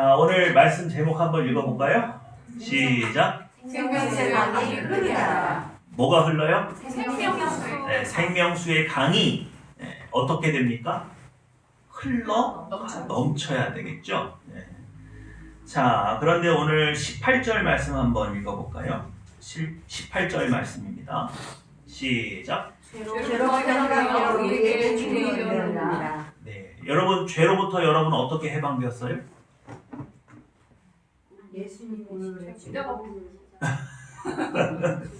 자, 오늘 말씀 제목 한번 읽어볼까요? 시작. 생명수의 강이 흐르리라. 뭐가 흘러요? 생명수. 네, 생명수의 강이 어떻게 됩니까? 흘러 넘쳐야 되겠죠. 네. 자, 그런데 오늘 18절 말씀 한번 읽어볼까요? 18절 말씀입니다. 시작. 죄로부터 우리에게 주님이 되었느니라. 네, 여러분 죄로부터 여러분 어떻게 해방되었어요? 예수님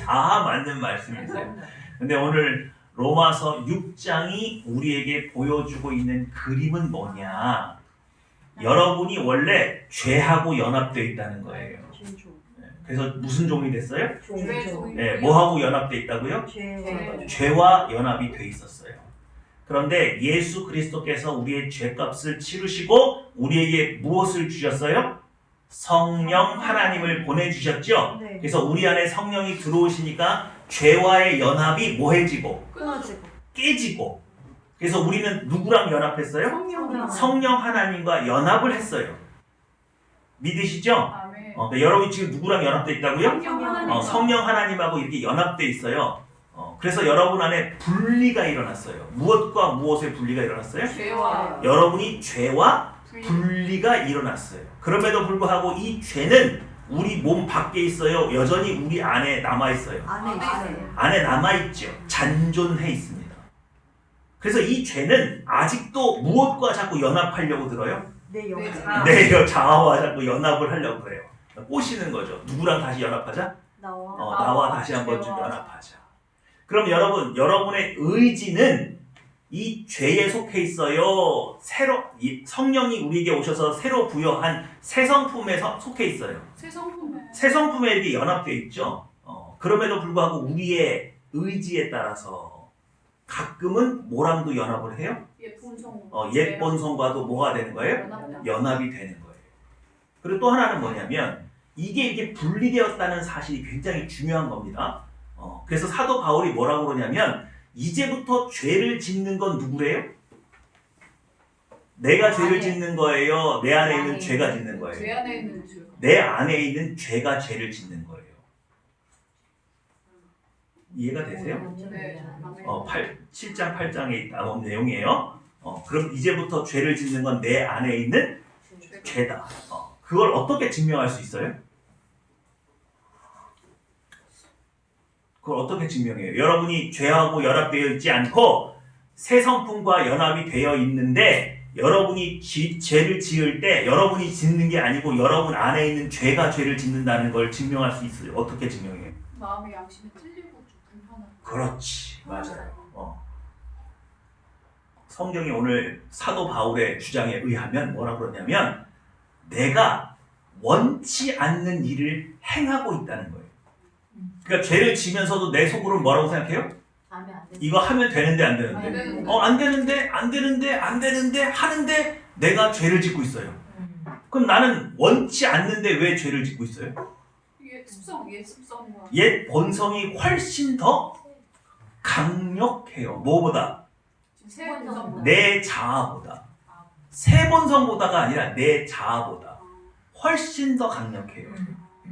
다 맞는 말씀이세요. 근데 오늘 로마서 6장이 우리에게 보여주고 있는 그림은 뭐냐? 여러분이 원래 죄하고 연합되어 있다는 거예요. 그래서 무슨 종이 됐어요? 네, 뭐하고 연합되어 있다고요? 죄와 연합이 돼 있었어요. 그런데 예수 그리스도께서 우리의 죄값을 치르시고 우리에게 무엇을 주셨어요? 성령 하나님을 보내주셨죠? 네. 그래서 우리 안에 성령이 들어오시니까 죄와의 연합이 뭐해지고 깨지고, 그래서 우리는 누구랑 연합했어요? 성령 하나님과 연합을 했어요. 믿으시죠? 그러니까 여러분이 지금 누구랑 연합되어 있다고요? 성령 하나님하고 이렇게 연합되어 있어요. 그래서 여러분 안에 분리가 일어났어요. 무엇과 무엇의 분리가 일어났어요? 죄와 여러분이 죄와 분리가 일어났어요. 그럼에도 불구하고 이 죄는 우리 몸 밖에 있어요? 여전히 우리 안에 남아있어요? 안에 남아있죠. 잔존해 있습니다. 그래서 이 죄는 아직도 무엇과 자꾸 연합하려고 들어요? 내 자아와 자꾸 연합을 하려고 그래요. 꼬시는 거죠. 누구랑 다시 연합하자? 나와 다시 한번 좀 연합하자. 그럼 여러분, 여러분의 의지는 이 죄에 속해 있어요? 성령이 우리에게 오셔서 새로 부여한 새 성품에 속해 있어요? 새 성품에 이렇게 연합되어 있죠. 그럼에도 불구하고 우리의 의지에 따라서 가끔은 뭐랑도 연합을 해요? 옛 본성과도 뭐가 되는 거예요? 연합이 되는 거예요. 그리고 또 하나는 뭐냐면 이게 분리되었다는 사실이 굉장히 중요한 겁니다. 그래서 사도 바울이 뭐라고 그러냐면 이제부터 죄를 짓는 건 누구래요? 내가 죄를 짓는 거예요? 내 안에 있는 죄가 짓는 거예요? 내 안에 있는 죄가 죄를 짓는 거예요. 이해가 되세요? 7장 8장에 나온 내용이에요. 그럼 이제부터 죄를 짓는 건 내 안에 있는 죄다. 그걸 어떻게 증명할 수 있어요? 그걸 어떻게 증명해요? 여러분이 죄하고 연합되어 있지 않고 새 성품과 연합이 되어 있는데 여러분이 죄를 지을 때 여러분이 짓는 게 아니고 여러분 안에 있는 죄가 죄를 짓는다는 걸 증명할 수 있어요. 어떻게 증명해요? 마음의 양심이 찔리고 좀 불편하고. 그렇지, 맞아요. 성경이 오늘 사도 바울의 주장에 의하면 뭐라고 그러냐면 내가 원치 않는 일을 행하고 있다는 거예요. 그러니까 죄를 지면서도 내 속으로는 뭐라고 생각해요? 이거 하면 되는데 안 되는데? 안 되는데 하는데 내가 죄를 짓고 있어요. 그럼 나는 원치 않는데 왜 죄를 짓고 있어요? 옛 습성과 옛 본성이 훨씬 더 강력해요. 뭐보다? 새 본성보다. 내 자아보다. 새 본성보다가 아니라 내 자아보다 훨씬 더 강력해요.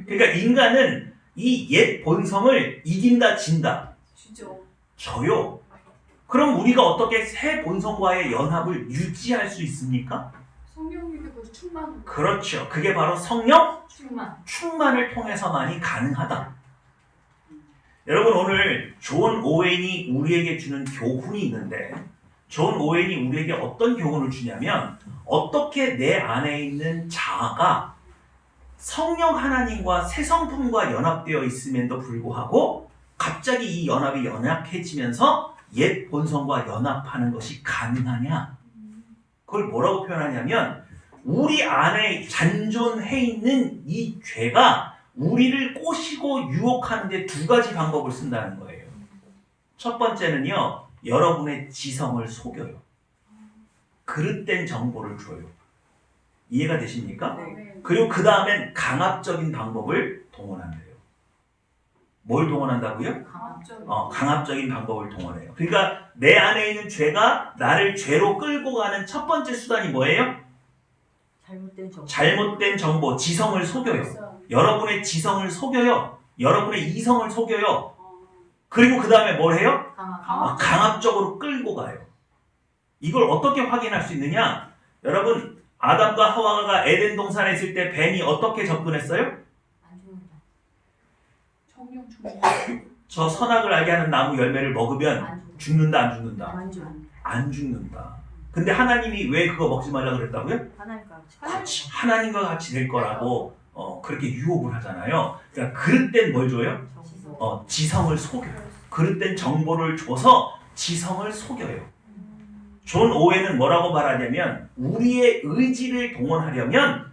그러니까 인간은 이 옛 본성을 이긴다 진다? 져요. 그럼 우리가 어떻게 새 본성과의 연합을 유지할 수 있습니까? 성령님의 충만. 그렇죠. 그게 바로 성령 충만을 통해서만이 가능하다. 여러분, 오늘 존 오웬이 우리에게 주는 교훈이 있는데 존 오웬이 우리에게 어떤 교훈을 주냐면 어떻게 내 안에 있는 자아가 성령 하나님과 새 성품과 연합되어 있음에도 불구하고 갑자기 이 연합이 연약해지면서 옛 본성과 연합하는 것이 가능하냐? 그걸 뭐라고 표현하냐면 우리 안에 잔존해 있는 이 죄가 우리를 꼬시고 유혹하는 데 두 가지 방법을 쓴다는 거예요. 첫 번째는요, 여러분의 지성을 속여요. 그릇된 정보를 줘요. 이해가 되십니까? 그리고 그 다음엔 강압적인 방법을 동원한대요. 뭘 동원한다고요? 강압적인 방법을 동원해요. 그러니까 내 안에 있는 죄가 나를 죄로 끌고 가는 첫 번째 수단이 뭐예요? 잘못된 정보, 지성을 속여요. 여러분의 지성을 속여요. 여러분의 이성을 속여요. 그리고 그 다음에 뭘 해요? 강압적으로 끌고 가요. 이걸 어떻게 확인할 수 있느냐? 여러분, 아담과 하와가 에덴 동산에 있을 때 뱀이 어떻게 접근했어요? 성령 충만. 저 선악을 알게 하는 나무 열매를 먹으면 죽는다, 안 죽는다? 안 죽는다. 근데 하나님이 왜 그거 먹지 말라 그랬다고요? 하나님과 같이 될 거라고 그렇게 유혹을 하잖아요. 그러니까 그릇 땐 뭘 줘요? 지성을 속여요. 그릇 땐 정보를 줘서 지성을 속여요. 존 오웬은 뭐라고 말하냐면 우리의 의지를 동원하려면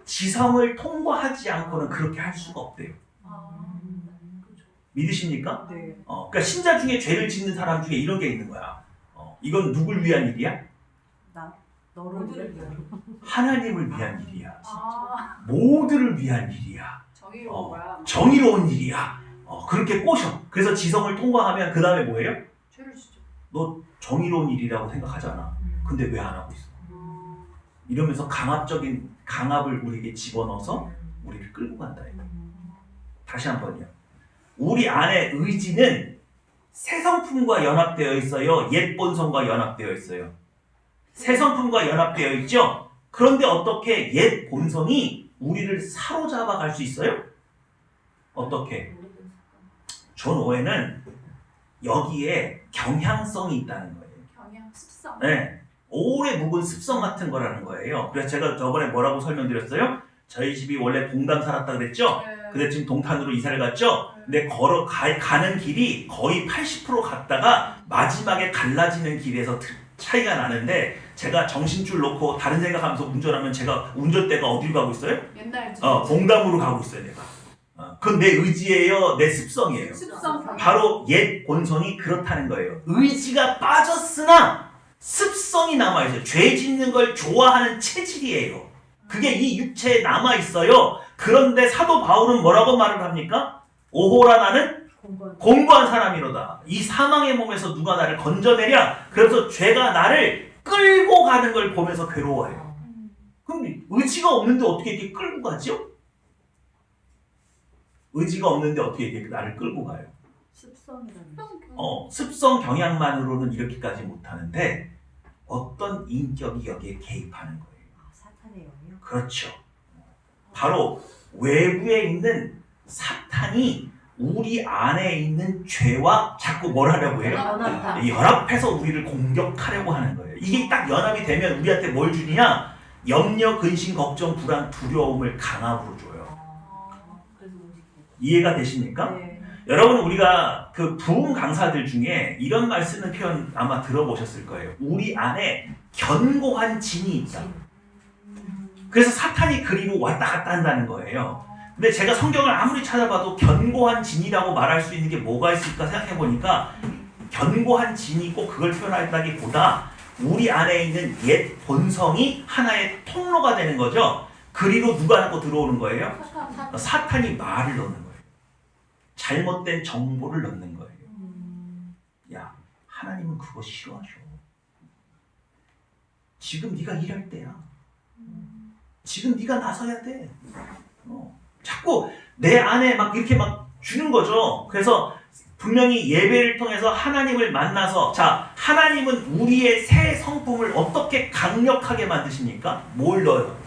지성을 통과하지 않고는 그렇게 할 수가 없대요. 믿으십니까? 네. 그러니까 신자 중에 죄를 짓는 사람 중에 이런 게 있는 거야. 이건 누굴 위한 일이야? 너를 하나님을 위한 일이야. 모두를 위한 일이야. 정의로운 거야. 정의로운 일이야. 그렇게 꼬셔. 그래서 지성을 통과하면 그 다음에 뭐예요? 죄를 지죠. 너 정의로운 일이라고 생각하잖아. 근데 왜 안 하고 있어? 이러면서 강압을 우리에게 집어넣어서 우리를 끌고 간다. 다시 한 번요. 우리 안에 의지는 새 성품과 연합되어 있어요. 옛 본성과 연합되어 있어요. 새 성품과 연합되어 있죠. 그런데 어떻게 옛 본성이 우리를 사로잡아 갈 수 있어요? 어떻게? 존 오웬은 여기에 경향성이 있다는 거예요. 경향, 습성. 네, 오래 묵은 습성 같은 거라는 거예요. 그래서 제가 저번에 뭐라고 설명드렸어요? 저희 집이 원래 봉담 살았다 그랬죠? 근데 지금 동탄으로 이사를 갔죠? 근데 가는 길이 거의 80% 갔다가 마지막에 갈라지는 길에서 차이가 나는데 제가 정신줄 놓고 다른 생각하면서 운전하면 제가 운전대가 어디로 가고 있어요? 옛날 봉담으로 가고 있어요, 내가. 그건 내 의지예요, 내 습성이에요. 습성. 바로 옛 본성이 그렇다는 거예요. 의지가 빠졌으나 습성이 남아있어요. 죄 짓는 걸 좋아하는 체질이에요. 그게 이 육체에 남아있어요. 그런데 사도 바울은 뭐라고 말을 합니까? 오호라 나는 공고한 사람이로다. 이 사망의 몸에서 누가 나를 건져내랴. 그래서 죄가 나를 끌고 가는 걸 보면서 괴로워해요. 그럼 의지가 없는데 어떻게 이렇게 끌고 가죠? 의지가 없는데 어떻게 이렇게 나를 끌고 가요? 습성 경향만으로는 이렇게까지 못하는데 어떤 인격이 여기에 개입하는 거예요. 사탄의 영이요? 그렇죠. 바로 외부에 있는 사탄이 우리 안에 있는 죄와 자꾸 뭘 하려고 해요? 연합해서 우리를 공격하려고 하는 거예요. 이게 딱 연합이 되면 우리한테 뭘 주느냐? 염려, 근심, 걱정, 불안, 두려움을 강압으로 줘요. 이해가 되십니까? 네. 여러분, 우리가 그 부흥 강사들 중에 이런 말 쓰는 표현 아마 들어보셨을 거예요. 우리 안에 견고한 진이 있다. 그래서 사탄이 그리로 왔다 갔다 한다는 거예요. 근데 제가 성경을 아무리 찾아봐도 견고한 진이라고 말할 수 있는 게 뭐가 있을까 생각해 보니까 견고한 진이 꼭 그걸 표현한다기보다 우리 안에 있는 옛 본성이 하나의 통로가 되는 거죠. 그리로 누가 하고 들어오는 거예요? 사탄이 말을 넣는 거예요. 잘못된 정보를 넣는 거예요. 야, 하나님은 그거 싫어하셔. 지금 네가 일할 때야. 지금 네가 나서야 돼. 자꾸 내 안에 막 이렇게 막 주는 거죠. 그래서 분명히 예배를 통해서 하나님을 만나서, 자, 하나님은 우리의 새 성품을 어떻게 강력하게 만드십니까? 뭘 넣어요?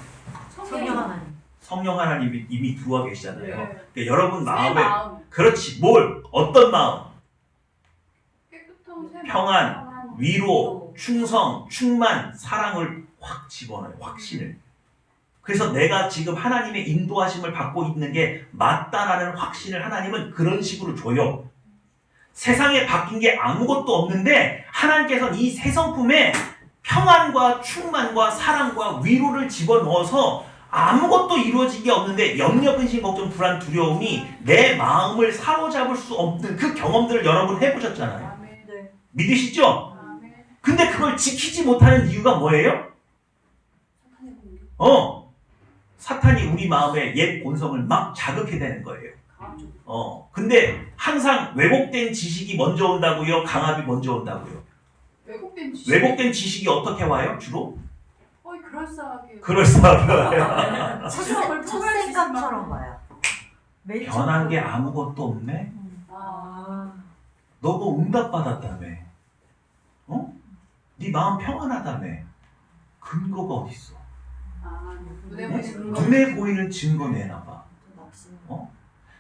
성령 하나님이 이미 들어와 계시잖아요. 네. 그러니까 여러분 마음에 마음. 그렇지, 뭘, 어떤 마음? 깨끗한 새 평안, 마음. 위로, 충성, 충만, 사랑을 확 집어넣어요. 확신을. 그래서 내가 지금 하나님의 인도하심을 받고 있는 게 맞다라는 확신을 하나님은 그런 식으로 줘요. 세상에 바뀐 게 아무것도 없는데 하나님께서는 이 새 성품에 평안과 충만과 사랑과 위로를 집어넣어서 아무것도 이루어진 게 없는데 염려, 근심, 걱정, 불안, 두려움이 내 마음을 사로잡을 수 없는 그 경험들을 여러분 해보셨잖아요. 아멘. 네. 믿으시죠? 아멘. 근데 그걸 지키지 못하는 이유가 뭐예요? 사탄의 공격. 사탄이 우리 마음의 옛 본성을 막 자극해대는 거예요. 강압적. 근데 항상 왜곡된 지식이 먼저 온다고요? 강압이 먼저 온다고요? 왜곡된 지식. 왜곡된 지식이 어떻게 와요? 주로? 그런 그럴싸하게. 그럴싸하게. 수학을 포괄 수 있을 첫생감처럼 만큼. 봐요. 매일 변한 게 처음 아무것도 없네? 아. 너도 응답받았다며. 어? 네 마음 평안하다며. 근거가 어딨어? 아, 눈에 응? 보이는 근거. 눈에 보이는 증거 내놔봐. 없으면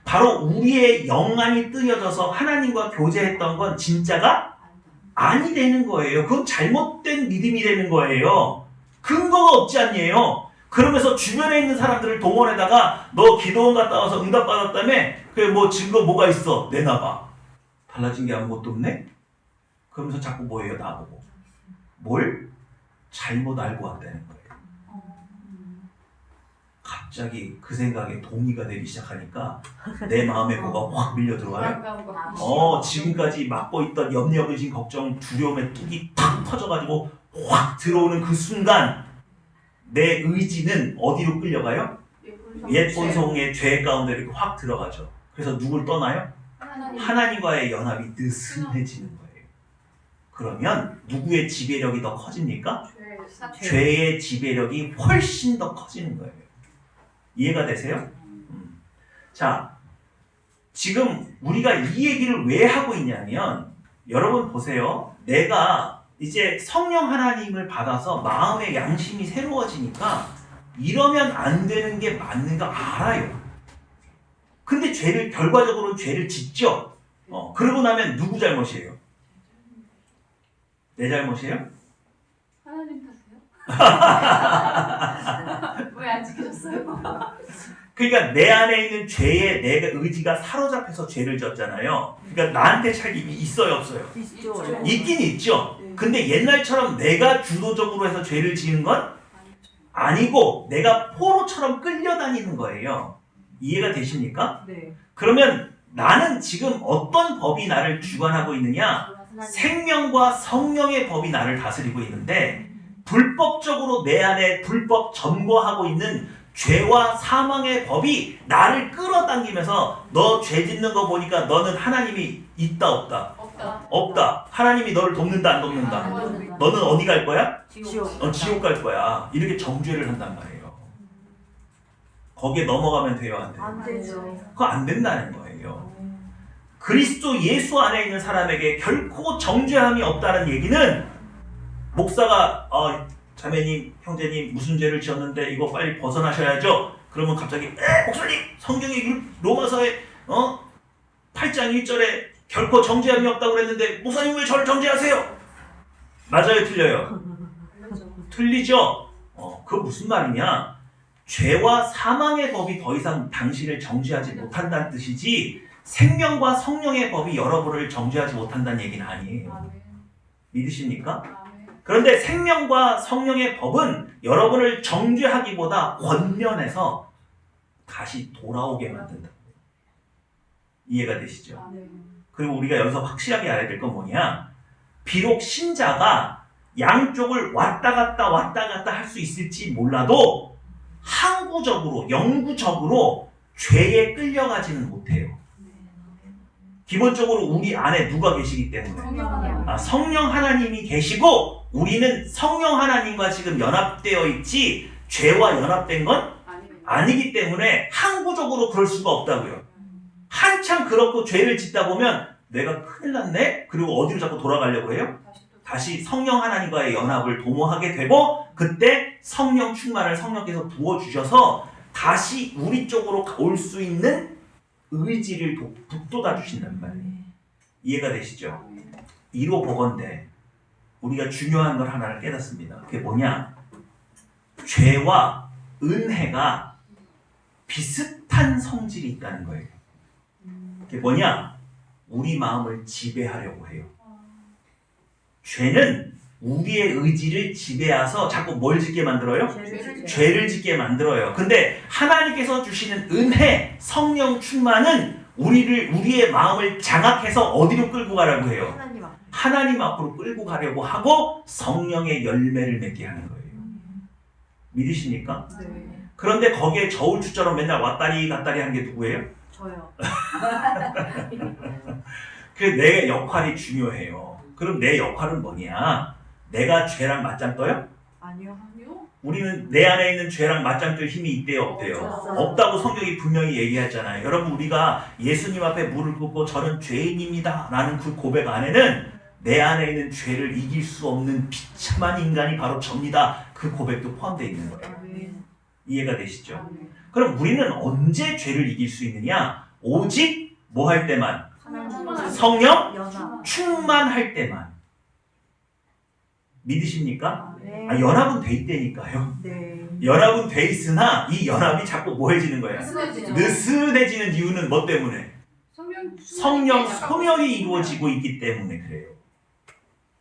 바로 우리의 영안이 뜨여져서 하나님과 교제했던 건 진짜가 아니 되는 거예요. 그건 잘못된 믿음이 되는 거예요. 근거가 없지 않니에요. 그러면서 주변에 있는 사람들을 동원해다가 너 기도원 갔다 와서 응답받았다며? 그게 뭐 증거 뭐가 있어? 내놔봐. 달라진 게 아무것도 없네? 그러면서 자꾸 뭐예요? 나보고. 뭘? 잘못 알고 왔다는 거예요. 갑자기 그 생각에 동의가 되기 시작하니까 내 마음에 뭐가 확 밀려 들어와요. 불안감과 지금까지 맡고 있던 염려의심, 걱정, 두려움의 뚝이 탁 터져가지고 확 들어오는 그 순간 내 의지는 어디로 끌려가요? 옛 본성의 죄 가운데 이렇게 확 들어가죠. 그래서 누굴 떠나요? 하나님과의 연합이 느슨해지는 거예요. 그러면 누구의 지배력이 더 커집니까? 죄의 지배력이 훨씬 더 커지는 거예요. 이해가 되세요? 자, 지금 우리가 이 얘기를 왜 하고 있냐면 여러분 보세요. 내가 이제 성령 하나님을 받아서 마음의 양심이 새로워지니까 이러면 안 되는 게 맞는 거 알아요. 근데 결과적으로는 죄를 짓죠. 그러고 나면 누구 잘못이에요? 내 잘못이에요? 하나님 탓이요? 왜 안 지켜줬어요? 그러니까 내 안에 있는 죄에 내 의지가 사로잡혀서 죄를 졌잖아요. 그러니까 나한테 책임이 있어요, 없어요? 있죠. 있긴 있죠. 근데 옛날처럼 내가 주도적으로 해서 죄를 지은 건 아니고 내가 포로처럼 끌려다니는 거예요. 이해가 되십니까? 네. 그러면 나는 지금 어떤 법이 나를 주관하고 있느냐? 생명과 성령의 법이 나를 다스리고 있는데 불법적으로 내 안에 불법 점거하고 있는 죄와 사망의 법이 나를 끌어당기면서 너 죄 짓는 거 보니까 너는 하나님이 있다 없다? 없다. 하나님이 너를 돕는다 안 돕는다? 너는 어디 갈 거야? 지옥 갈 거야. 이렇게 정죄를 한단 말이에요. 거기에 넘어가면 돼요, 안 돼요? 안 되죠. 그거 안 된다는 거예요. 그리스도 예수 안에 있는 사람에게 결코 정죄함이 없다는 얘기는 목사가 자매님, 형제님 무슨 죄를 지었는데 이거 빨리 벗어나셔야죠. 그러면 갑자기 목사님 성경에 로마서에 8장 1절에 결코 정죄함이 없다고 그랬는데 목사님 왜 저를 정죄하세요? 맞아요, 틀려요? 틀리죠? 그거 무슨 말이냐? 죄와 사망의 법이 더 이상 당신을 정죄하지 못한다는 뜻이지 생명과 성령의 법이 여러분을 정죄하지 못한다는 얘기는 아니에요. 믿으십니까? 그런데 생명과 성령의 법은 여러분을 정죄하기보다 권면해서 다시 돌아오게 만든다. 이해가 되시죠? 그리고 우리가 여기서 확실하게 알아야 될 건 뭐냐? 비록 신자가 양쪽을 왔다 갔다 할 수 있을지 몰라도 항구적으로, 영구적으로 죄에 끌려가지는 못해요. 기본적으로 우리 안에 누가 계시기 때문에 성령 하나님이 계시고 우리는 성령 하나님과 지금 연합되어 있지 죄와 연합된 건 아니기 때문에 항구적으로 그럴 수가 없다고요. 한참 그렇고 죄를 짓다 보면 내가 큰일 났네? 그리고 어디로 자꾸 돌아가려고 해요? 다시 성령 하나님과의 연합을 도모하게 되고 그때 성령 충만을 성령께서 부어주셔서 다시 우리 쪽으로 올 수 있는 의지를 북돋아 주신단 말이에요. 이해가 되시죠? 이로 보건대 우리가 중요한 걸 하나를 깨닫습니다. 그게 뭐냐? 죄와 은혜가 비슷한 성질이 있다는 거예요. 그게 뭐냐? 우리 마음을 지배하려고 해요. 죄는 우리의 의지를 지배해서 자꾸 뭘 짓게 만들어요? 죄를 짓게 만들어요. 근데 하나님께서 주시는 은혜, 성령 충만은 우리의 마음을 장악해서 어디로 끌고 가라고 해요? 하나님 앞으로 끌고 가려고 하고 성령의 열매를 맺게 하는 거예요. 믿으십니까? 네. 그런데 거기에 저울추처럼 맨날 왔다리 갔다리 하는 게 누구예요? 저요. 그래서 내 역할이 중요해요. 그럼 내 역할은 뭐냐? 내가 죄랑 맞짱 떠요? 아니요. 우리는 내 안에 있는 죄랑 맞짱 뜰 힘이 있대요, 없대요? 없다고 성경이 분명히 얘기하잖아요. 여러분, 우리가 예수님 앞에 무릎 꿇고 저는 죄인입니다 라는 그 고백 안에는 내 안에 있는 죄를 이길 수 없는 비참한 인간이 바로 접니다. 그 고백도 포함되어 있는 거예요. 이해가 되시죠? 그럼 우리는 언제 죄를 이길 수 있느냐? 오직 뭐 할 때만? 성령 연합. 충만할 때만. 믿으십니까? 네. 연합은 돼 있다니까요. 네. 연합은 돼 있으나 이 연합이 자꾸 뭐해지는 거야? 느슨해지는 이유는 뭐 때문에? 성령 소멸이 이루어지고 있기 때문에 그래요.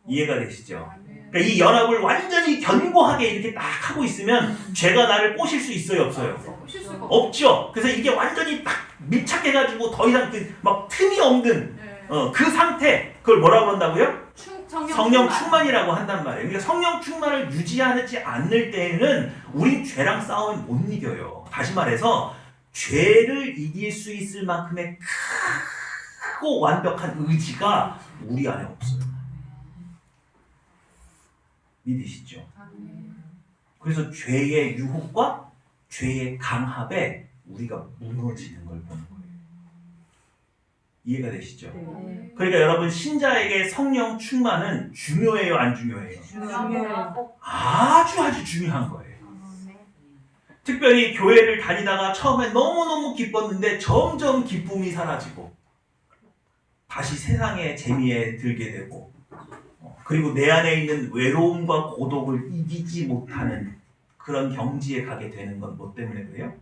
이해가 되시죠? 그러니까 이 연합을 완전히 견고하게 이렇게 딱 하고 있으면 죄가 나를 꼬실 수 있어요, 없어요? 없죠. 그래서 이게 완전히 딱 밀착해가지고 더 이상 막 틈이 없는 그 상태, 그걸 뭐라고 한다고요? 성령 충만이라고 한단 말이에요. 그러니까 성령 충만을 유지하지 않을 때에는 우린 죄랑 싸우면 못 이겨요. 다시 말해서 죄를 이길 수 있을 만큼의 크고 완벽한 의지가 우리 안에 없어요. 믿으시죠? 그래서 죄의 유혹과 죄의 강압에 우리가 무너지는 걸 보는 거예요. 이해가 되시죠? 네. 그러니까 여러분, 신자에게 성령 충만은 중요해요, 안 중요해요? 중요해요. 아주 중요한 거예요. 특별히 교회를 다니다가 처음에 너무너무 기뻤는데 점점 기쁨이 사라지고 다시 세상의 재미에 들게 되고, 그리고 내 안에 있는 외로움과 고독을 이기지 못하는 그런 경지에 가게 되는 건 뭐 때문에 그래요?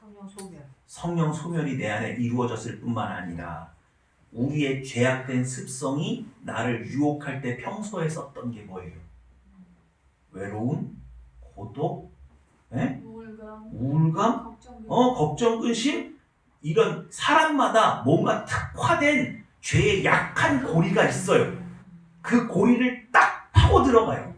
성령 소멸. 성령 소멸이 내 안에 이루어졌을 뿐만 아니라 우리의 죄악된 습성이 나를 유혹할 때 평소에 썼던 게 뭐예요? 외로움, 고독, 우울감, 걱정, 근심, 이런 사람마다 뭔가 특화된 죄의 약한 고리가 있어요. 그 고리를 딱 파고 들어가요.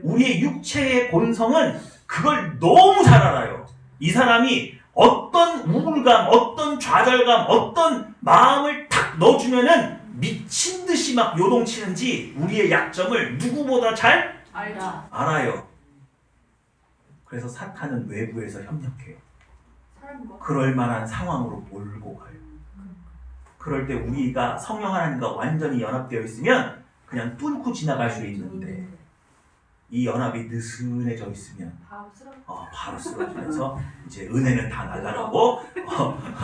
우리의 육체의 본성은 그걸 너무 잘 알아요. 이 사람이 어떤 우울감, 어떤 좌절감, 어떤 마음을 탁 넣어주면은 미친 듯이 막 요동치는지 우리의 약점을 누구보다 잘 알아요. 그래서 사탄은 외부에서 협력해요. 그럴 만한 상황으로 몰고 가요. 그럴 때 우리가 성령 하나님과 완전히 연합되어 있으면 그냥 뚫고 지나갈 수 있는데, 이 연합이 느슨해져 있으면 바로 쓰러지면서 이제 은혜는 다 날아가고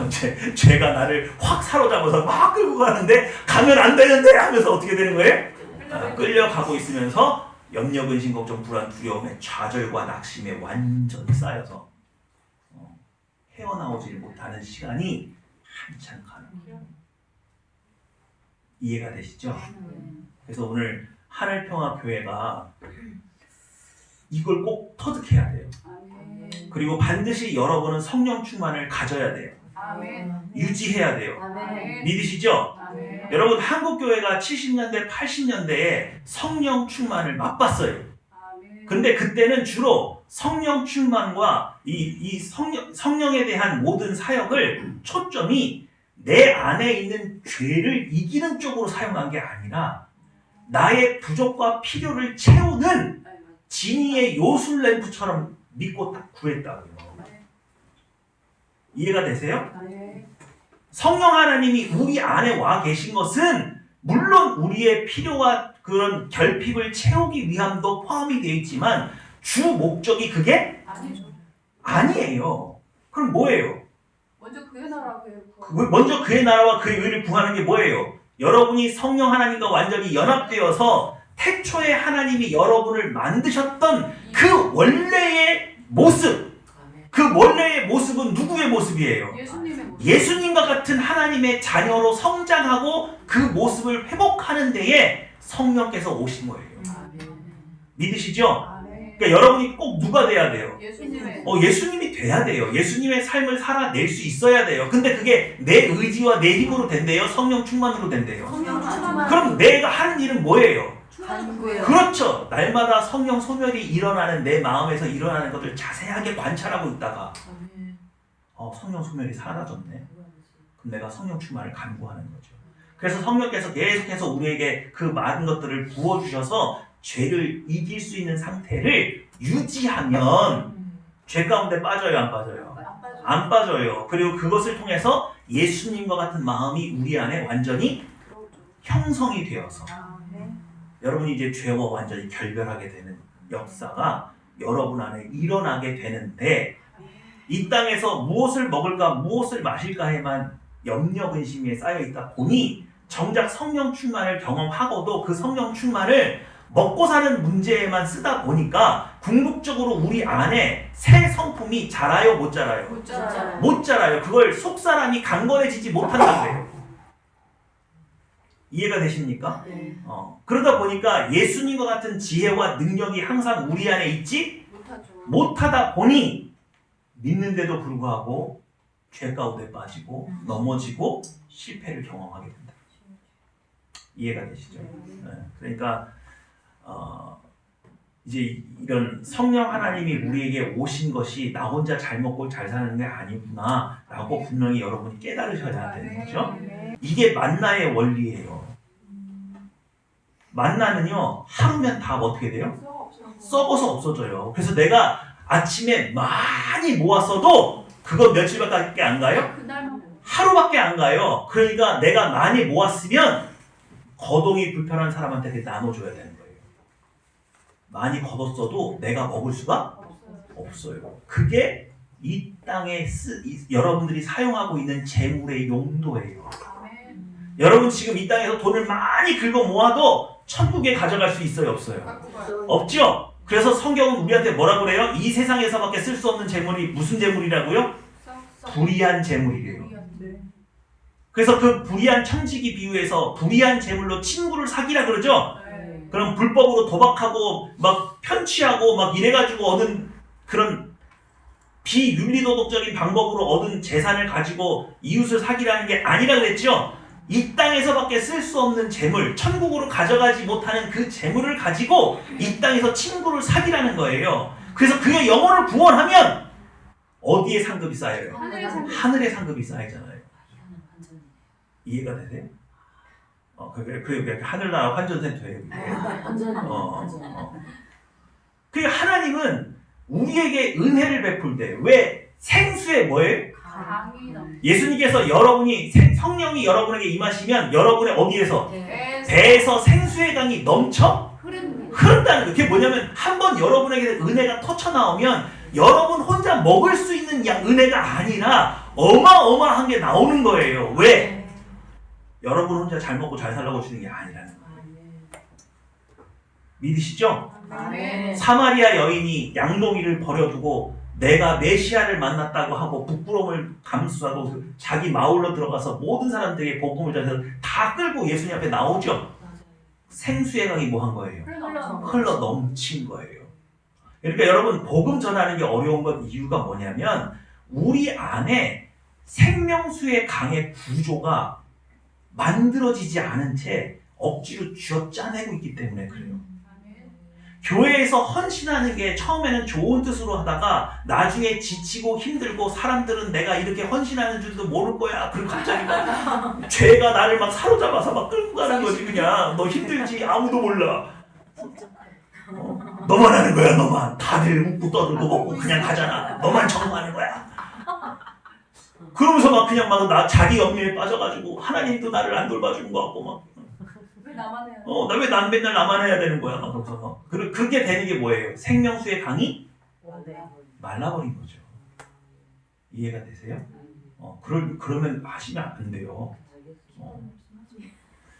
이제 죄가 나를 확 사로잡아서 막 끌고 가는데 가면 안 되는데 하면서 어떻게 되는 거예요? 끌려가고 있으면서 염려, 근심, 걱정, 불안, 두려움에 좌절과 낙심에 완전히 쌓여서 헤어나오질 못하는 시간이 한참 가는 거예요. 이해가 되시죠? 그래서 오늘 하늘평화교회가 이걸 꼭 터득해야 돼요. 그리고 반드시 여러분은 성령 충만을 가져야 돼요. 유지해야 돼요. 믿으시죠? 여러분, 한국교회가 70년대, 80년대에 성령 충만을 맛봤어요. 근데 그때는 주로 성령 충만과 이 성령에 대한 모든 사역을 초점이 내 안에 있는 죄를 이기는 쪽으로 사용한 게 아니라 나의 부족과 필요를 채우는 지니의 요술램프처럼 믿고 딱 구했다고요. 이해가 되세요? 성령 하나님이 우리 안에 와 계신 것은 물론 우리의 필요와 그런 결핍을 채우기 위함도 포함이 되어 있지만 주 목적이 그게 아니에요. 그럼 뭐예요? 먼저 그의 나라와 그의 의를 구하는 게 뭐예요? 여러분이 성령 하나님과 완전히 연합되어서 태초에 하나님이 여러분을 만드셨던 그 원래의 모습, 그 원래의 모습은 누구의 모습이에요? 예수님과 같은 하나님의 자녀로 성장하고 그 모습을 회복하는 데에 성령께서 오신 거예요. 믿으시죠? 그러니까 여러분이 꼭 누가 돼야 돼요? 예수님이 돼야 돼요. 예수님의 삶을 살아낼 수 있어야 돼요. 근데 그게 내 의지와 내 힘으로 된대요? 성령 충만으로 된대요? 그럼 내가 하는 일은 뭐예요? 그렇죠. 날마다 성령 소멸이 일어나는 내 마음에서 일어나는 것을 자세하게 관찰하고 있다가 성령 소멸이 사라졌네. 그럼 내가 성령 충만을 간구하는 거죠. 그래서 성령께서 계속해서 우리에게 그 많은 것들을 부어주셔서 죄를 이길 수 있는 상태를 유지하면 죄 가운데 빠져요, 안 빠져요? 안 빠져요. 그리고 그것을 통해서 예수님과 같은 마음이 우리 안에 완전히 형성이 되어서 여러분이 이제 죄와 완전히 결별하게 되는 역사가 여러분 안에 일어나게 되는데, 이 땅에서 무엇을 먹을까 무엇을 마실까에만 염려 근심에 쌓여 있다 보니 정작 성령 충만을 경험하고도 그 성령 충만을 먹고 사는 문제에만 쓰다 보니까 궁극적으로 우리 안에 새 성품이 자라요, 못 자라요? 못 자라요. 못 자라요. 그걸 속사람이 강건해지지 못한다고 해요. 이해가 되십니까? 네. 그러다 보니까 예수님과 같은 지혜와 능력이 항상 우리 안에 있지 못하죠. 못하다 보니 믿는데도 불구하고 죄 가운데 빠지고 넘어지고 실패를 경험하게 된다. 이해가 되시죠? 네. 그러니까 이제 이런 성령 하나님이 우리에게 오신 것이 나 혼자 잘 먹고 잘 사는 게 아니구나 라고 분명히 여러분이 깨달으셔야 되는 거죠. 이게 만나의 원리예요. 만나는요, 하루면 다 어떻게 돼요? 썩어서 없어져요. 그래서 내가 아침에 많이 모았어도 그거 며칠밖에 안 가요? 그날만 하루밖에 안 가요. 그러니까 내가 많이 모았으면 거동이 불편한 사람한테 나눠줘야 되는 거예요. 많이 걷었어도 내가 먹을 수가 없어요. 그게 이 땅에 여러분들이 사용하고 있는 재물의 용도예요. 아멘. 여러분 지금 이 땅에서 돈을 많이 긁어 모아도 천국에 가져갈 수 있어요, 없어요? 갖고 가요. 없죠? 그래서 성경은 우리한테 뭐라고 그래요? 이 세상에서밖에 쓸 수 없는 재물이 무슨 재물이라고요? 불의한 재물이래요. 그래서 그 불의한 천지기 비유에서 불의한 재물로 친구를 사귀라 그러죠? 네. 그럼 불법으로 도박하고 막 편취하고 막 이래가지고 얻은 그런 비윤리도덕적인 방법으로 얻은 재산을 가지고 이웃을 사귀라는 게 아니라 그랬죠? 이 땅에서밖에 쓸 수 없는 재물, 천국으로 가져가지 못하는 그 재물을 가지고 이 땅에서 친구를 사귀라는 거예요. 그래서 그의 영혼을 구원하면 어디에 상급이 쌓여요? 하늘의 상급. 하늘의 상급이 쌓이잖아요. 이해가 되세요? 그게 하늘나라 환전센터예요. 그게 하나님은 우리에게 은혜를 베풀 때 왜 생수의 뭐예요? 강이 넘. 예수님께서 성령이 여러분에게 임하시면 여러분의 어디에서? 배에서 배에서 생수의 강이 넘쳐 흐르는. 흐른다는 거예요. 그게 뭐냐면 한번 여러분에게 은혜가 터쳐 나오면 여러분 혼자 먹을 수 있는 은혜가 아니라 어마어마한 게 나오는 거예요. 왜? 여러분 혼자 잘 먹고 잘 살라고 주는 게 아니라는 거예요. 믿으시죠? 아멘. 사마리아 여인이 양동이를 버려두고 내가 메시아를 만났다고 하고 부끄러움을 감수하고 자기 마을로 들어가서 모든 사람들에게 복음을 전해서 다 끌고 예수님 앞에 나오죠. 생수의 강이 뭐 한 거예요? 흘러 넘친 거예요. 그러니까 여러분 복음 전하는 게 어려운 건 이유가 뭐냐면 우리 안에 생명수의 강의 구조가 만들어지지 않은 채 억지로 쥐어 짜내고 있기 때문에 그래요. 교회에서 헌신하는 게 처음에는 좋은 뜻으로 하다가 나중에 지치고 힘들고 사람들은 내가 이렇게 헌신하는 줄도 모를 거야. 그리고 갑자기 막 죄가 나를 막 사로잡아서 막 끌고 가는 거지. 그냥 너 힘들지 아무도 몰라. 너만 하는 거야 너만. 다들 웃고 떠들고 먹고 그냥 가잖아. 너만 정하는 거야. 그러면서 막 그냥 막 자기 염려에 빠져가지고 하나님도 나를 안 돌봐주는 것 같고 막 왜 나만 해야 돼? 나 왜 난 맨날 나만 해야 되는 거야? 막 그러면서 그렇게 되는 게 뭐예요? 생명수의 강이 말라버린 거죠. 이해가 되세요? 그러면 하시면 안 돼요.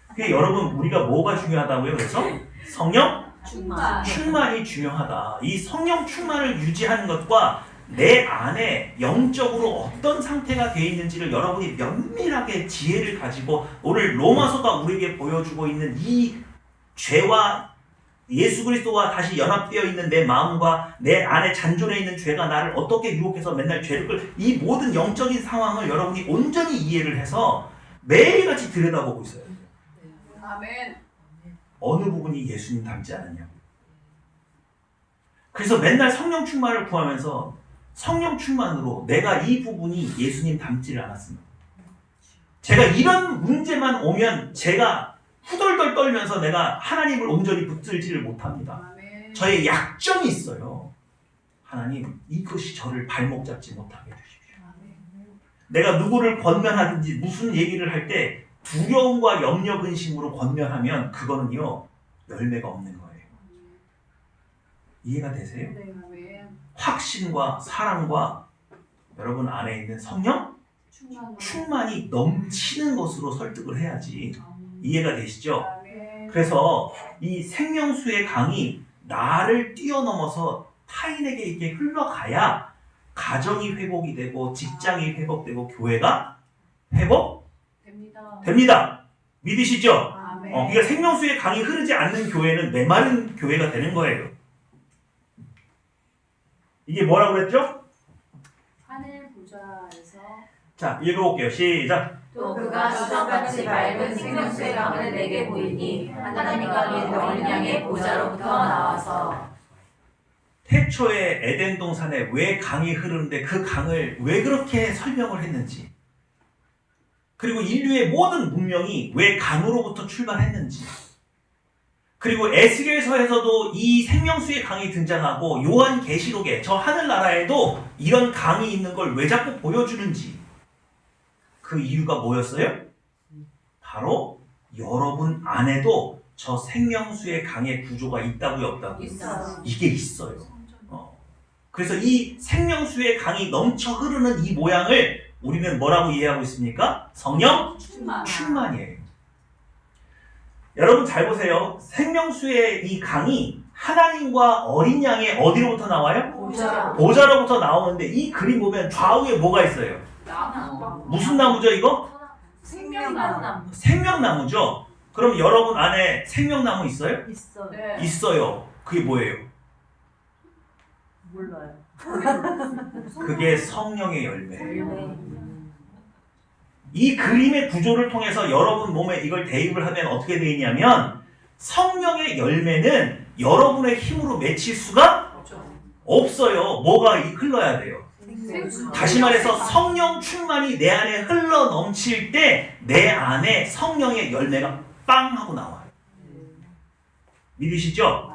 그게 여러분 우리가 뭐가 중요하다고요? 그래서 성령 충만. 충만이 중요하다. 이 성령 충만을 유지하는 것과 내 안에 영적으로 어떤 상태가 되어 있는지를 여러분이 면밀하게 지혜를 가지고 오늘 로마서가 우리에게 보여주고 있는 이 죄와 예수 그리스도와 다시 연합되어 있는 내 마음과 내 안에 잔존해 있는 죄가 나를 어떻게 유혹해서 맨날 죄를 이 모든 영적인 상황을 여러분이 온전히 이해를 해서 매일같이 들여다보고 있어요. 아멘. 어느 부분이 예수님 닮지 않았냐. 그래서 맨날 성령 충만을 구하면서 성령 충만으로 내가 이 부분이 예수님 닮지를 않았습니다. 제가 이런 문제만 오면 제가 후덜덜 떨면서 내가 하나님을 온전히 붙들지를 못합니다. 아멘. 저의 약점이 있어요. 하나님 이것이 저를 발목 잡지 못하게 해주십시오. 내가 누구를 권면하든지 무슨 얘기를 할 때 두려움과 염려 근심으로 권면하면 그거는요 열매가 없는 거예요. 이해가 되세요? 아멘. 확신과 사랑과 여러분 안에 있는 성령 충만이 넘치는 것으로 설득을 해야지. 이해가 되시죠? 아멘. 그래서 이 생명수의 강이 나를 뛰어넘어서 타인에게 이렇게 흘러가야 가정이 회복이 되고 직장이 회복되고 교회가 됩니다. 회복됩니다. 믿으시죠? 아멘. 그러니까 생명수의 강이 흐르지 않는 교회는 메마른 교회가 되는 거예요. 이게 뭐라고 그랬죠? 하늘 보좌에서 자, 읽어볼게요. 시작. 또 그가 수정같이 맑은 생명수의 강을 내게 보이니 하나님과 및 어린 양의 보좌로부터 나와서. 태초에 에덴 동산에 왜 강이 흐르는데 그 강을 왜 그렇게 설명을 했는지, 그리고 인류의 모든 문명이 왜 강으로부터 출발했는지, 그리고 에스겔서에서도 이 생명수의 강이 등장하고 요한계시록에 저 하늘나라에도 이런 강이 있는 걸 왜 자꾸 보여주는지, 그 이유가 뭐였어요? 바로 여러분 안에도 저 생명수의 강의 구조가 있다고요, 없다고요? 있어요. 이게 있어요. 그래서 이 생명수의 강이 넘쳐 흐르는 이 모양을 우리는 뭐라고 이해하고 있습니까? 성령 충만이에요. 여러분 잘 보세요. 생명수의 이 강이 하나님과 어린 양의 어디로부터 나와요? 보좌. 보좌로부터 나오는데 이 그림 보면 좌우에 뭐가 있어요? 무슨 나무죠 이거? 생명나무. 생명나무죠. 그럼 여러분 안에 생명나무 있어요? 있어요. 네. 있어요. 그게 뭐예요? 몰라요. 그게 성령의 열매예요. 이 그림의 구조를 통해서 여러분 몸에 이걸 대입을 하면 어떻게 되냐면 성령의 열매는 여러분의 힘으로 맺힐 수가 없어요. 뭐가 흘러야 돼요? 다시 말해서 성령 충만이 내 안에 흘러 넘칠 때 내 안에 성령의 열매가 빵 하고 나와요. 믿으시죠?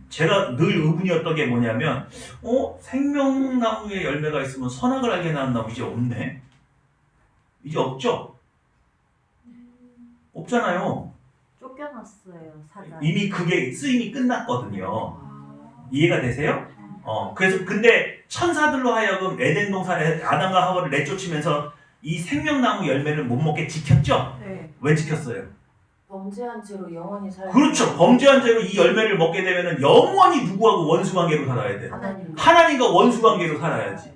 제가 늘 의문이었던 게 뭐냐면 생명나무에 열매가 있으면 선악을 알게 하는 나무 이제 없네. 이제 없죠? 없잖아요. 쫓겨났어요, 사장. 이미 그게 쓰임이 끝났거든요. 이해가 되세요? 그래서 근데 천사들로 하여금 에덴 동산에 아담과 하와를 내쫓으면서 이 생명나무 열매를 못 먹게 지켰죠? 네. 왜 지켰어요? 범죄한 채로 영원히 살고. 그렇죠. 범죄한 죄로 이 열매를 먹게 되면은 영원히 누구하고 원수관계로 살아야 돼. 하나님과 원수관계로 살아야지.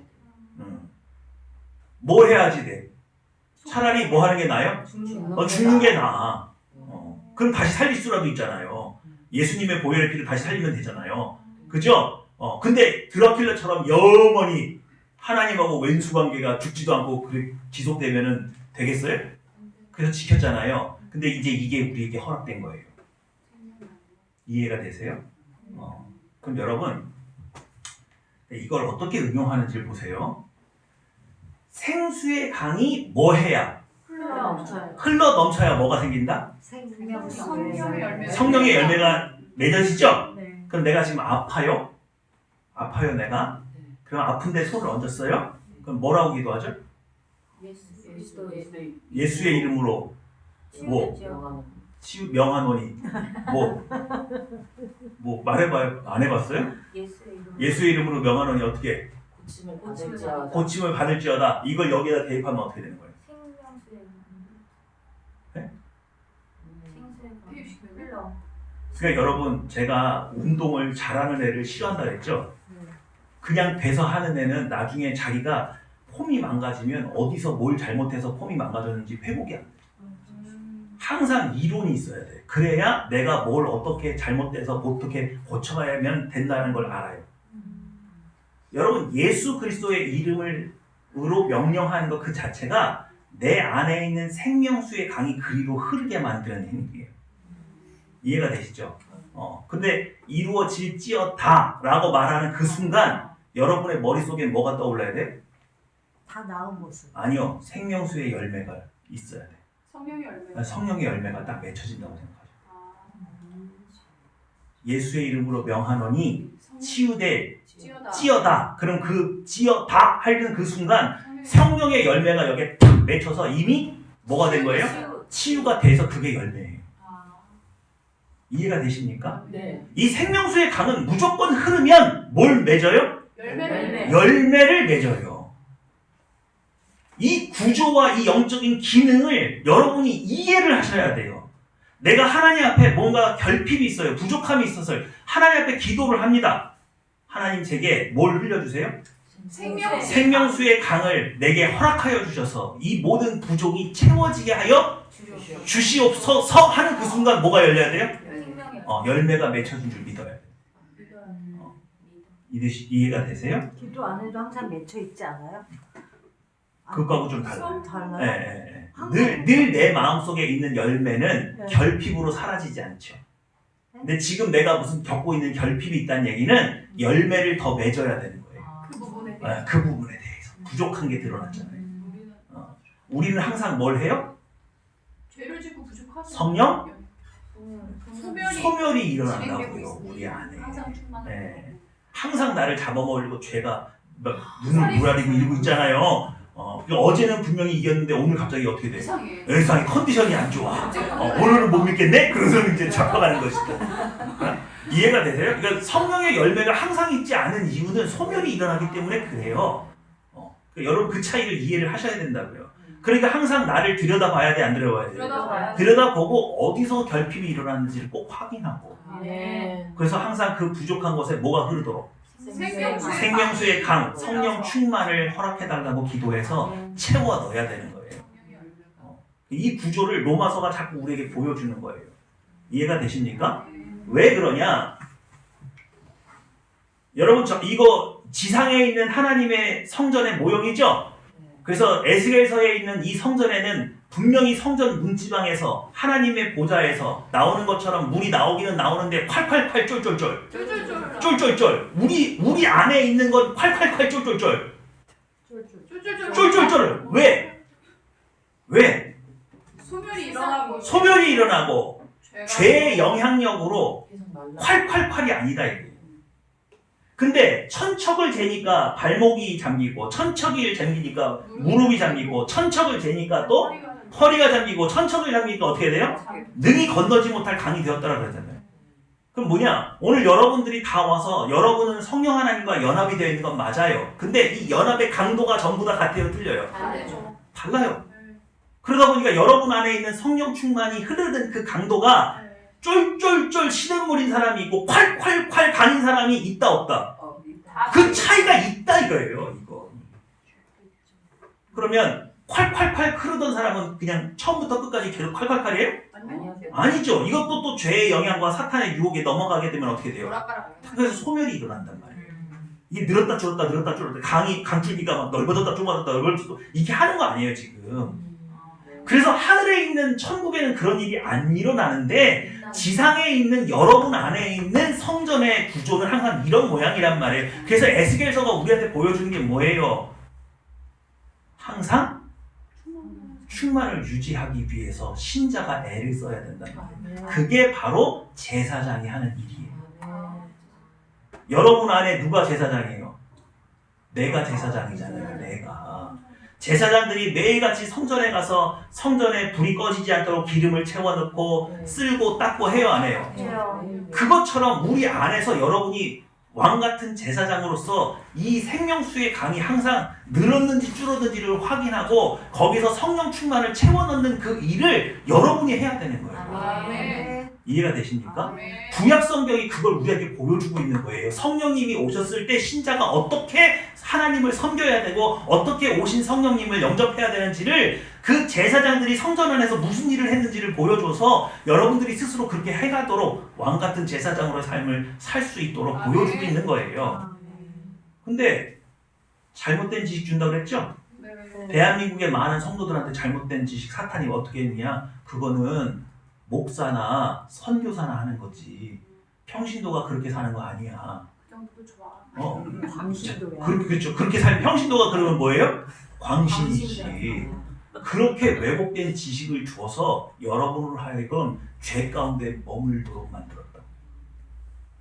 뭐 해야지 돼? 차라리 뭐 하는 게 나아요? 죽는 게 나아. 그럼 다시 살릴 수라도 있잖아요. 예수님의 보혈의 피를 다시 살리면 되잖아요. 그죠? 근데 드라큘라처럼 영원히 하나님하고 왼수 관계가 죽지도 않고 그렇게 지속되면은 되겠어요? 그래서 지켰잖아요. 근데 이제 이게 우리에게 허락된 거예요. 이해가 되세요? 그럼 여러분 이걸 어떻게 응용하는지를 보세요. 생수의 강이 뭐 해야? 흘러 넘쳐야 뭐가 생긴다? 성령의 열매. 성령의 열매가 맺어지죠? 네. 그럼 내가 지금 아파요? 아파요 내가? 그럼 아픈데 손을 얹었어요? 그럼 뭐라고 기도하죠? 예수의 이름으로 치유 명하노니 뭐 말해봐요. 안 해봤어요? 예수의 이름으로 명하노니 어떻게? 고침을 받을지어다. 이걸 여기다 대입하면 어떻게 되는 거예요? 그러니까 여러분 제가 운동을 잘하는 애를 싫어한다 그랬죠? 그냥 돼서 하는 애는 나중에 자기가 폼이 망가지면 어디서 뭘 잘못해서 폼이 망가졌는지 회복이 안 돼. 항상 이론이 있어야 돼. 그래야 내가 뭘 어떻게 잘못돼서 어떻게 고쳐가야면 된다는 걸 알아요. 여러분 예수 그리스도의 이름으로 명령하는 것 그 자체가 내 안에 있는 생명수의 강이 그리로 흐르게 만드는 행위예요. 이해가 되시죠? 근데 이루어질지어다 라고 말하는 그 순간 여러분의 머릿속에 뭐가 떠올라야 돼? 다 나은 모습. 아니요. 생명수의 열매가 있어야 돼. 성령의 열매. 성령의 열매가 딱 맺혀진다고 생각하죠. 예수의 이름으로 명하노니 치유될 찌어다. 찌어다. 그럼 그 찌어다 하는 그 순간 성령의 열매가 여기에 탁 맺혀서 이미 뭐가 된 거예요? 치유가 돼서 그게 열매예요. 아, 이해가 되십니까? 네. 이 생명수의 강은 무조건 흐르면 뭘 맺어요? 열매. 열매를 맺어요. 이 구조와 이 영적인 기능을 여러분이 이해를 하셔야 돼요. 내가 하나님 앞에 뭔가 결핍이 있어요. 부족함이 있어서 하나님 앞에 기도를 합니다. 하나님 제게 뭘 흘려주세요? 생명. 생명수의 강을 내게 허락하여 주셔서 이 모든 부족이 채워지게 하여 주시옵소서 하는 그 순간 뭐가 열려야 돼요? 열매가 맺혀진 줄 믿어야 돼요. 이해가 되세요? 기도 안에도 항상 맺혀 있지 않아요? 그거하고 좀 달라요. 달라요? 네. 늘 내 마음속에 있는 열매는 네. 결핍으로 사라지지 않죠. 근데 지금 내가 무슨 겪고 있는 결핍이 있다는 얘기는 열매를 더 맺어야 되는 거예요. 그 부분에 그 부분에 대해서 부족한 게 드러났잖아요. 우리는 우리는 항상 뭘 해요? 죄를 짓고 부족하지. 성령? 소멸이 일어난다고요. 진행되고 우리 안에. 항상 충만하고. 네. 항상 나를 잡아먹으려고 죄가 막 눈을 무라리고 이러고 있잖아요. 어제는 분명히 이겼는데 오늘 갑자기 어떻게 돼? 이상해. 세상에 컨디션이 안 좋아. 오늘은 못 믿겠네? 그래서 이제 잡혀가는 것이다. 이해가 되세요? 그러니까 성령의 열매가 항상 있지 않은 이유는 소멸이 일어나기 때문에 그래요. 그러니까 여러분 그 차이를 이해를 하셔야 된다고요. 그러니까 항상 나를 들여다봐야 돼, 안 들여다봐야 돼? 들여다봐야 돼. 들여다보고 어디서 결핍이 일어났는지를 꼭 확인하고. 네. 그래서 항상 그 부족한 곳에 뭐가 흐르도록 생명수의 강. 강, 성령 충만을 허락해달라고 기도해서 채워 넣어야 되는 거예요. 이 구조를 로마서가 자꾸 우리에게 보여주는 거예요. 이해가 되십니까? 왜 그러냐? 여러분 이거 지상에 있는 하나님의 성전의 모형이죠? 그래서 에스겔서에 있는 이 성전에는 분명히 성전 문지방에서 하나님의 보좌에서 나오는 것처럼 물이 나오기는 나오는데 콸콸콸 쫄쫄쫄 쫄쫄쫄 우리 안에 있는 건 콸콸콸 쫄쫄쫄 쫄쫄쫄 왜? 소멸이 일어나고 죄의 영향력으로 콸콸콸이 아니다 이거예요. 근데 천척을 재니까 발목이 잠기고 천척을 잠기니까 무릎이 잠기고 천척을 재니까 또 허리가 잠기고 천척을 잠기니까 어떻게 돼요? 능히 건너지 못할 강이 되었다라고 그러잖아요. 그럼 뭐냐? 오늘 여러분들이 다 와서 여러분은 성령 하나님과 연합이 되어 있는 건 맞아요. 근데 이 연합의 강도가 전부 다 같아요? 틀려요? 달라요. 그러다 보니까 여러분 안에 있는 성령 충만이 흐르는 그 강도가 쫄쫄쫄 시냇물인 사람이 있고 콸콸콸 강인 사람이 있다 없다? 그 차이가 있다 이거예요. 이거. 그러면 콸콸콸 흐르던 사람은 그냥 처음부터 끝까지 계속 콸콸콸이에요? 아니죠. 이것도 또 죄의 영향과 사탄의 유혹에 넘어가게 되면 어떻게 돼요? 그래서 소멸이 일어난단 말이에요. 이게 늘었다 줄었다 강줄기가 막 넓어졌다 좁아졌다 이게 하는 거 아니에요 지금. 그래서 하늘에 있는 천국에는 그런 일이 안 일어나는데 지상에 있는 여러분 안에 있는 성전의 구조는 항상 이런 모양이란 말이에요. 그래서 에스겔서가 우리한테 보여주는 게 뭐예요? 항상 충만을 유지하기 위해서 신자가 애를 써야 된다는 거예요. 그게 바로 제사장이 하는 일이에요. 여러분 안에 누가 제사장이에요? 내가 제사장이잖아요. 내가. 제사장들이 매일같이 성전에 가서 성전에 불이 꺼지지 않도록 기름을 채워넣고 쓸고 닦고 해요, 안 해요? 그것처럼 우리 안에서 여러분이 왕같은 제사장으로서 이 생명수의 강이 항상 늘었는지 줄었는지를 확인하고 거기서 성령 충만을 채워넣는 그 일을 여러분이 해야 되는 거예요. 이해가 되십니까? 구약 성경이 그걸 우리에게 보여주고 있는 거예요. 성령님이 오셨을 때 신자가 어떻게 하나님을 섬겨야 되고 어떻게 오신 성령님을 영접해야 되는지를 그 제사장들이 성전 안에서 무슨 일을 했는지를 보여줘서 여러분들이 스스로 그렇게 해가도록 왕같은 제사장으로의 삶을 살 수 있도록 보여주고 있는 거예요. 근데 잘못된 지식 준다고 그랬죠? 대한민국의 많은 성도들한테 잘못된 지식 사탄이 어떻게 했느냐? 그거는 목사나 선교사나 하는 거지 평신도가 그렇게 사는 거 아니야. 광신도야. 그렇죠. 그렇게 살면 평신도가 그러면 뭐예요? 광신이지. 그렇게 왜곡된 지식을 줘서 여러분을 하여금 죄 가운데 머물도록 만들었다.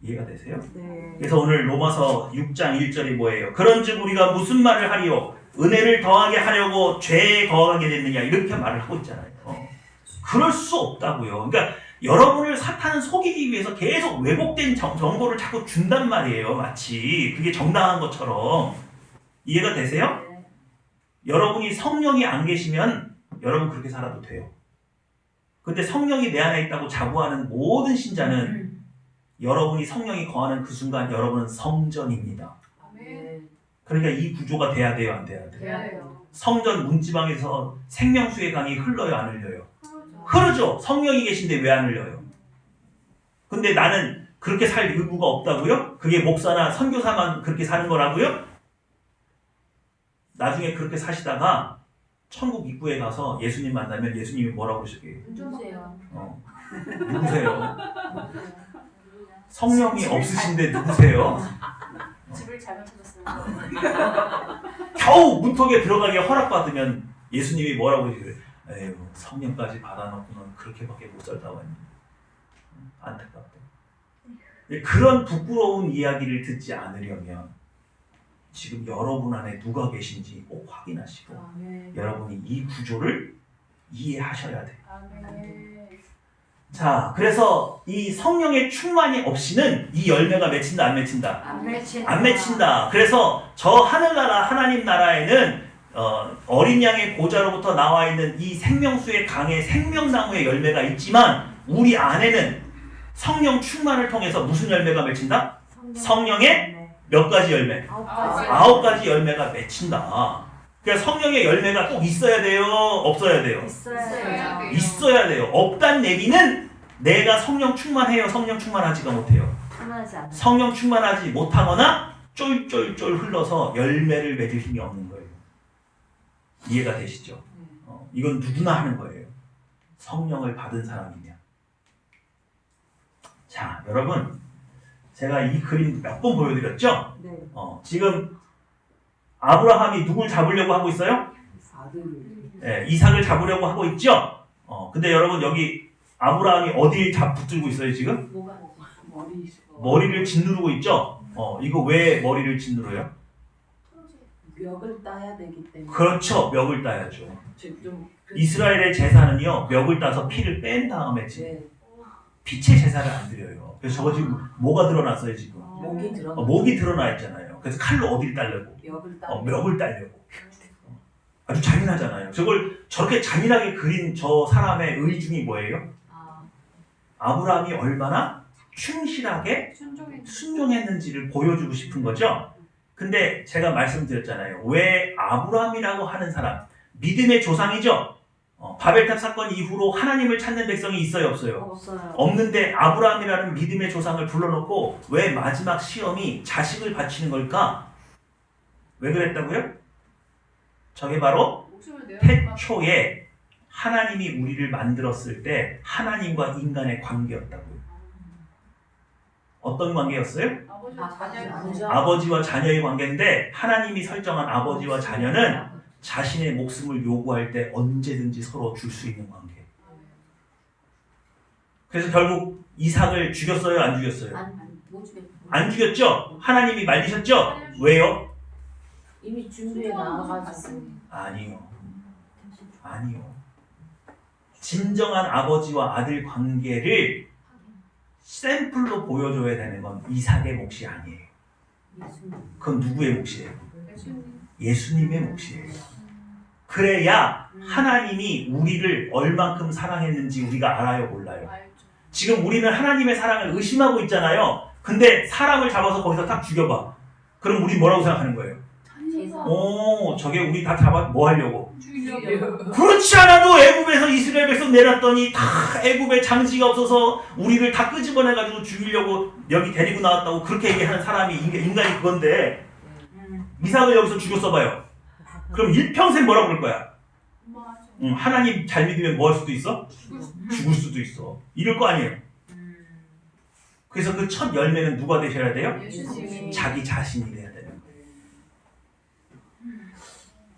이해가 되세요? 네. 그래서 오늘 로마서 6장 1절이 뭐예요? 그런즉 우리가 무슨 말을 하리요? 은혜를 더하게 하려고 죄에 거하게 됐느냐? 이렇게 말을 하고 있잖아요. 그럴 수 없다고요. 그러니까 여러분을 사탄은 속이기 위해서 계속 왜곡된 정보를 자꾸 준단 말이에요. 마치 그게 정당한 것처럼. 이해가 되세요? 여러분이 성령이 안 계시면 여러분 그렇게 살아도 돼요. 근데 성령이 내 안에 있다고 자부하는 모든 신자는 여러분이 성령이 거하는 그 순간 여러분은 성전입니다. 아멘. 그러니까 이 구조가 돼야 돼요, 안 돼야 돼요? 돼야 돼요. 성전 문지방에서 생명수의 강이 흘러요, 안 흘려요? 그러죠. 흐르죠. 성령이 계신데 왜 안 흘려요? 근데 나는 그렇게 살 의무가 없다고요? 그게 목사나 선교사만 그렇게 사는 거라고요? 나중에 그렇게 사시다가 천국 입구에 가서 예수님 만나면 예수님이 뭐라고 그러실게요? 누구세요? 누구세요? 성령이 없으신데 누구세요? 집을 잘못 찾았어요. 겨우 문턱에 들어가게 허락받으면 예수님이 뭐라고 그러실까요? 에휴, 성령까지 받아놓고는 그렇게밖에 못 살다 왔니? 안타깝다. 그런 부끄러운 이야기를 듣지 않으려면 지금 여러분 안에 누가 계신지 꼭 확인하시고 여러분이 이 구조를 이해하셔야 돼요. 아멘. 자, 그래서 이 성령의 충만이 없이는 이 열매가 맺힌다, 안 맺힌다? 안 맺힌다. 안 맺힌다. 그래서 저 하늘나라 하나님 나라에는 어린 양의 보좌로부터 나와 있는 이 생명수의 강의 생명나무의 열매가 있지만 우리 안에는 성령 충만을 통해서 무슨 열매가 맺힌다? 성령의 몇 가지 열매? 9가지 열매가 맺힌다. 그러니까 성령의 열매가 꼭 있어야 돼요? 없어야 돼요? 있어야 돼요. 있어야 돼요. 없단 얘기는 내가 성령 충만해요? 성령 충만하지가 못해요? 충만하지 않아요. 성령 충만하지 못하거나 쫄쫄쫄 흘러서 열매를 맺을 힘이 없는 거예요. 이해가 되시죠? 이건 누구나 하는 거예요. 성령을 받은 사람이냐. 자, 여러분, 제가 이 그림 몇 번 보여드렸죠? 네. 지금 아브라함이 누굴 잡으려고 하고 있어요? 아들. 네, 이삭을 잡으려고 하고 있죠? 근데 여러분 여기 아브라함이 어디에 붙들고 있어요 지금? 머리를 짓누르고 있죠? 이거 왜 머리를 짓누르요? 멱을 따야 되기 때문에. 그렇죠. 멱을 따야죠. 좀 이스라엘의 제사는요, 멱을 따서 피를 뺀 다음에 네, 빛의 제사를 안 드려요. 그래서 저거 지금 뭐가 드러났어요 지금? 목이 들어. 목이 드러나 있잖아요. 그래서 칼로 어디를 따려고? 멱을 따. 멱을 따려고. 아주 잔인하잖아요. 저걸 저렇게 잔인하게 그린 저 사람의 의중이 뭐예요? 아브라함이 얼마나 충실하게 순종했는지를 보여주고 싶은 거죠. 근데 제가 말씀드렸잖아요. 왜 아브라함이라고 하는 사람, 믿음의 조상이죠. 바벨탑 사건 이후로 하나님을 찾는 백성이 있어요, 없어요? 없어요. 없는데 아브라함이라는 믿음의 조상을 불러놓고 왜 마지막 시험이 자식을 바치는 걸까? 왜 그랬다고요? 저게 바로 태초에 하나님이 우리를 만들었을 때 하나님과 인간의 관계였다고요. 어떤 관계였어요? 아버지와 자녀의 관계인데 하나님이 설정한 아버지와 자녀는 자신의 목숨을 요구할 때 언제든지 서로 줄 수 있는 관계. 그래서 결국 이삭을 죽였어요? 안 죽였어요? 안 죽였죠? 하나님이 말리셨죠? 왜요? 이미 준비해 나와가지고. 아니요. 진정한 아버지와 아들 관계를 샘플로 보여줘야 되는 건 이삭의 몫이 아니에요. 그건 누구의 몫이에요? 예수님의 몫이에요. 그래야 하나님이 우리를 얼만큼 사랑했는지 우리가 알아요, 몰라요? 지금 우리는 하나님의 사랑을 의심하고 있잖아요. 근데 사람을 잡아서 거기서 딱 죽여봐. 그럼 우리 뭐라고 생각하는 거예요? 저게 우리 다 잡아 뭐 하려고? 그렇지 않아도 애굽에서 이스라엘 백성 내놨더니 다 애굽에 장지가 없어서 우리를 다 끄집어내가지고 죽이려고 여기 데리고 나왔다고 그렇게 얘기하는 사람이 인간이 그건데 이삭을 여기서 죽였어봐요. 그럼 일평생 뭐라고 그럴 거야? 하나님 잘 믿으면 뭐 할 수도 있어? 죽을 수도 있어. 이럴 거 아니에요. 그래서 그 첫 열매는 누가 되셔야 돼요? 자기 자신이 돼야 돼요.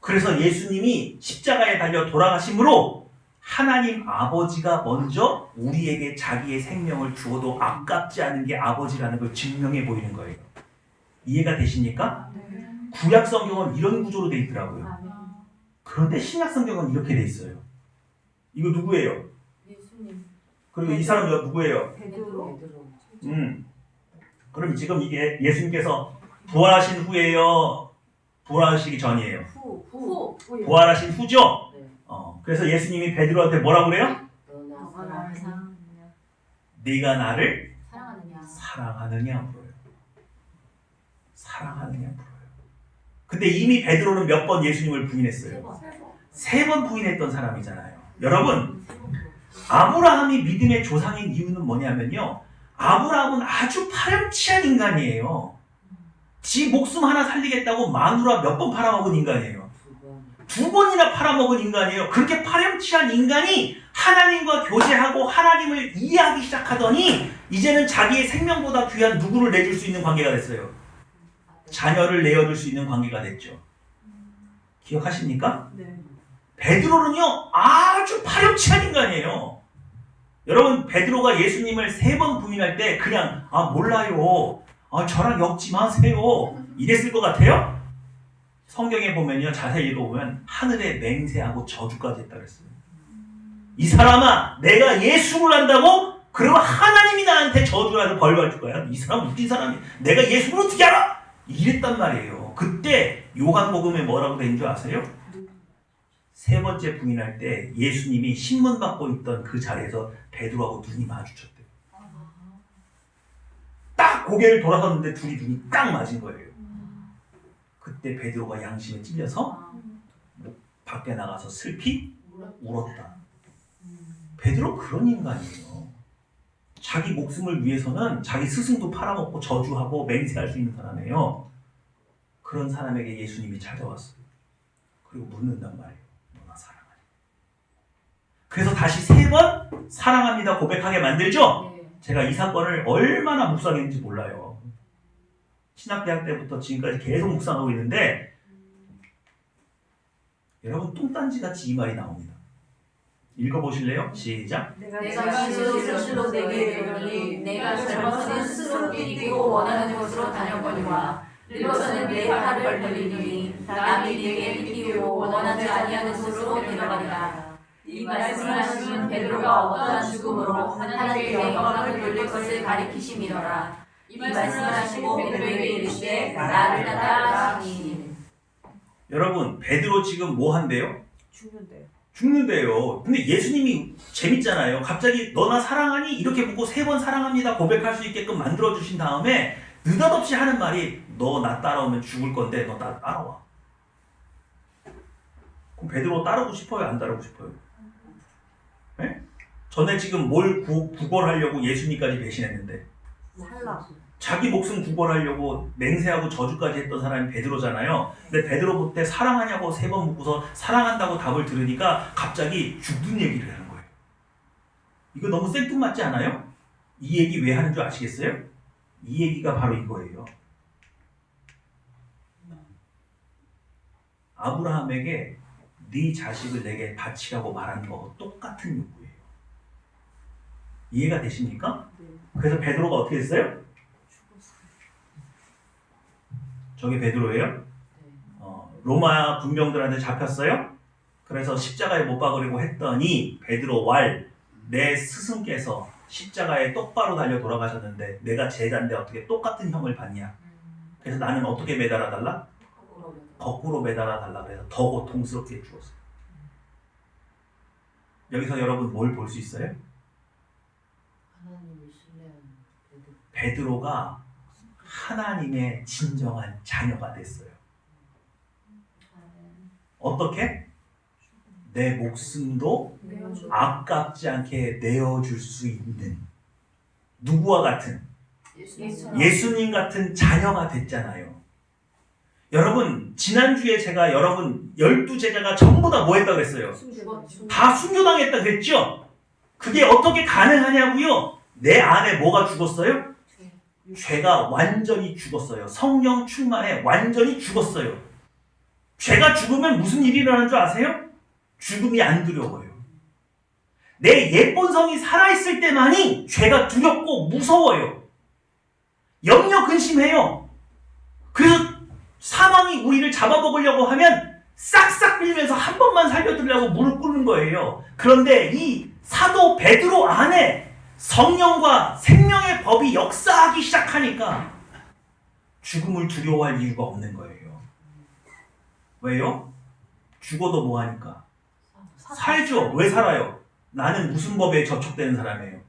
그래서 예수님이 십자가에 달려 돌아가심으로 하나님 아버지가 먼저 우리에게 자기의 생명을 주어도 아깝지 않은 게 아버지라는 걸 증명해 보이는 거예요. 이해가 되십니까? 구약 성경은 이런 구조로 돼 있더라고요. 그런데 신약 성경은 이렇게 돼 있어요. 이거 누구예요? 예수님. 그리고 이 사람 누구예요? 베드로. 그럼 지금 이게 예수님께서 부활하신 후예요? 부활하시기 전이에요? 후. 부활하신 후죠? 네. 그래서 예수님이 베드로한테 뭐라고 그래요? 너나 나를 사랑하느냐. 네가 나를 사랑하느냐. 사랑하느냐 물어요. 사랑하느냐 물어요. 근데 이미 베드로는 몇 번 예수님을 부인했어요? 3번 부인했던 사람이잖아요. 여러분, 아브라함이 믿음의 조상인 이유는 뭐냐면요, 아브라함은 아주 파렴치한 인간이에요. 지 목숨 하나 살리겠다고 마누라 몇 번 팔아먹은 인간이에요. 2번이나 팔아먹은 인간이에요. 그렇게 파렴치한 인간이 하나님과 교제하고 하나님을 이해하기 시작하더니 이제는 자기의 생명보다 귀한 누구를 내줄 수 있는 관계가 됐어요. 자녀를 내어줄 수 있는 관계가 됐죠. 기억하십니까? 네. 베드로는요, 아주 파렴치한 인간이에요. 여러분, 베드로가 예수님을 3번 부인할 때 그냥 몰라요, 저랑 엮지 마세요, 이랬을 것 같아요? 성경에 보면요, 자세히 읽어보면 하늘에 맹세하고 저주까지 했다 그랬어요. 이 사람아, 내가 예수를 한다고? 그러면 하나님이 나한테 저주라도 벌 받을 거야. 이 사람 웃긴 사람이, 내가 예수를 어떻게 알아? 이랬단 말이에요. 그때 요한복음에 뭐라고 된 줄 아세요? 3번째 부인할 때 예수님이 신문 받고 있던 그 자리에서 베드로하고 눈이 마주쳤대요. 딱 고개를 돌아섰는데 둘이 눈이 딱 맞은 거예요. 그때 베드로가 양심에 찔려서 밖에 나가서 슬피 울었다. 베드로 그런 인간이에요. 자기 목숨을 위해서는 자기 스승도 팔아먹고 저주하고 맹세할 수 있는 사람이에요. 그런 사람에게 예수님이 찾아왔어요. 그리고 묻는단 말이에요. 너나 사랑하니? 그래서 다시 3번 사랑합니다 고백하게 만들죠? 제가 이 사건을 얼마나 묵상했는지 몰라요. 신학대학 때부터 지금까지 계속 묵상하고 있는데, 여러분 뚱딴지같이 이 말이 나옵니다. 읽어보실래요? 시작. 내가 스스로 내게 이르노니 내가 젊어서는 스스로 뛰고 원하는 곳으로 다녀보리와 늙어서는 내 팔을 벌리니 남이 내게 뛰고 원하지 아니하는 곳으로 데려가리라. 이 말씀을 하시는 베드로가 어떠한 죽음으로 하나님께 영광을 돌릴 것을 가리키심이더라. 이 말씀을 하시고 베드로에게 이르시되 나를 따라 하시니. 여러분, 베드로 지금 뭐 한대요? 죽는데요. 죽는데요. 근데 예수님이 재밌잖아요. 갑자기 너나 사랑하니? 이렇게 묻고 3번 사랑합니다 고백할 수 있게끔 만들어주신 다음에 느닷없이 하는 말이, 너 나 따라오면 죽을 건데 너 나 따라와. 그럼 베드로 따르고 싶어요? 안 따르고 싶어요? 네? 전에 지금 뭘 구걸하려고 예수님까지 배신했는데, 살라. 자기 목숨 구걸하려고 맹세하고 저주까지 했던 사람이 베드로잖아요. 근데 베드로 때 사랑하냐고 3번 묻고서 사랑한다고 답을 들으니까 갑자기 죽는 얘기를 하는 거예요. 이거 너무 생뚱맞지 않아요? 이 얘기 왜 하는 줄 아시겠어요? 이 얘기가 바로 이거예요. 아브라함에게 네 자식을 내게 바치라고 말한 거 똑같은 요구예요. 이해가 되십니까? 그래서 베드로가 어떻게 했어요? 저게 베드로예요? 로마 군병들한테 잡혔어요. 그래서 십자가에 못 박으려고 했더니 베드로 내 스승께서 십자가에 똑바로 달려 돌아가셨는데 내가 제자인데 어떻게 똑같은 형을 받냐. 그래서 나는 어떻게 매달아 달라? 거꾸로 매달아 달라. 그래서 더 고통스럽게 죽었어요. 여기서 여러분 뭘 볼 수 있어요? 하나님을 신뢰하는 베드로가 하나님의 진정한 자녀가 됐어요. 어떻게? 내 목숨도 아깝지 않게 내어줄 수 있는, 누구와 같은? 예수님 같은 자녀가 됐잖아요. 여러분, 지난주에 제가 여러분 12제자가 전부 다 뭐 했다고 그랬어요? 다 순교당했다 그랬죠? 그게 어떻게 가능하냐고요? 내 안에 뭐가 죽었어요? 죄가 완전히 죽었어요. 성령 충만에 완전히 죽었어요. 죄가 죽으면 무슨 일이 일어나는 줄 아세요? 죽음이 안 두려워요. 내 옛본성이 살아있을 때만이 죄가 두렵고 무서워요. 염려 근심해요. 그래서 사망이 우리를 잡아먹으려고 하면 싹싹 빌면서 한 번만 살려드리려고 무릎 꿇는 거예요. 그런데 이 사도 베드로 안에 성령과 생명의 법이 역사하기 시작하니까 죽음을 두려워할 이유가 없는 거예요. 왜요? 죽어도 뭐하니까? 살죠. 왜 살아요? 나는 무슨 법에 저촉되는 사람이에요?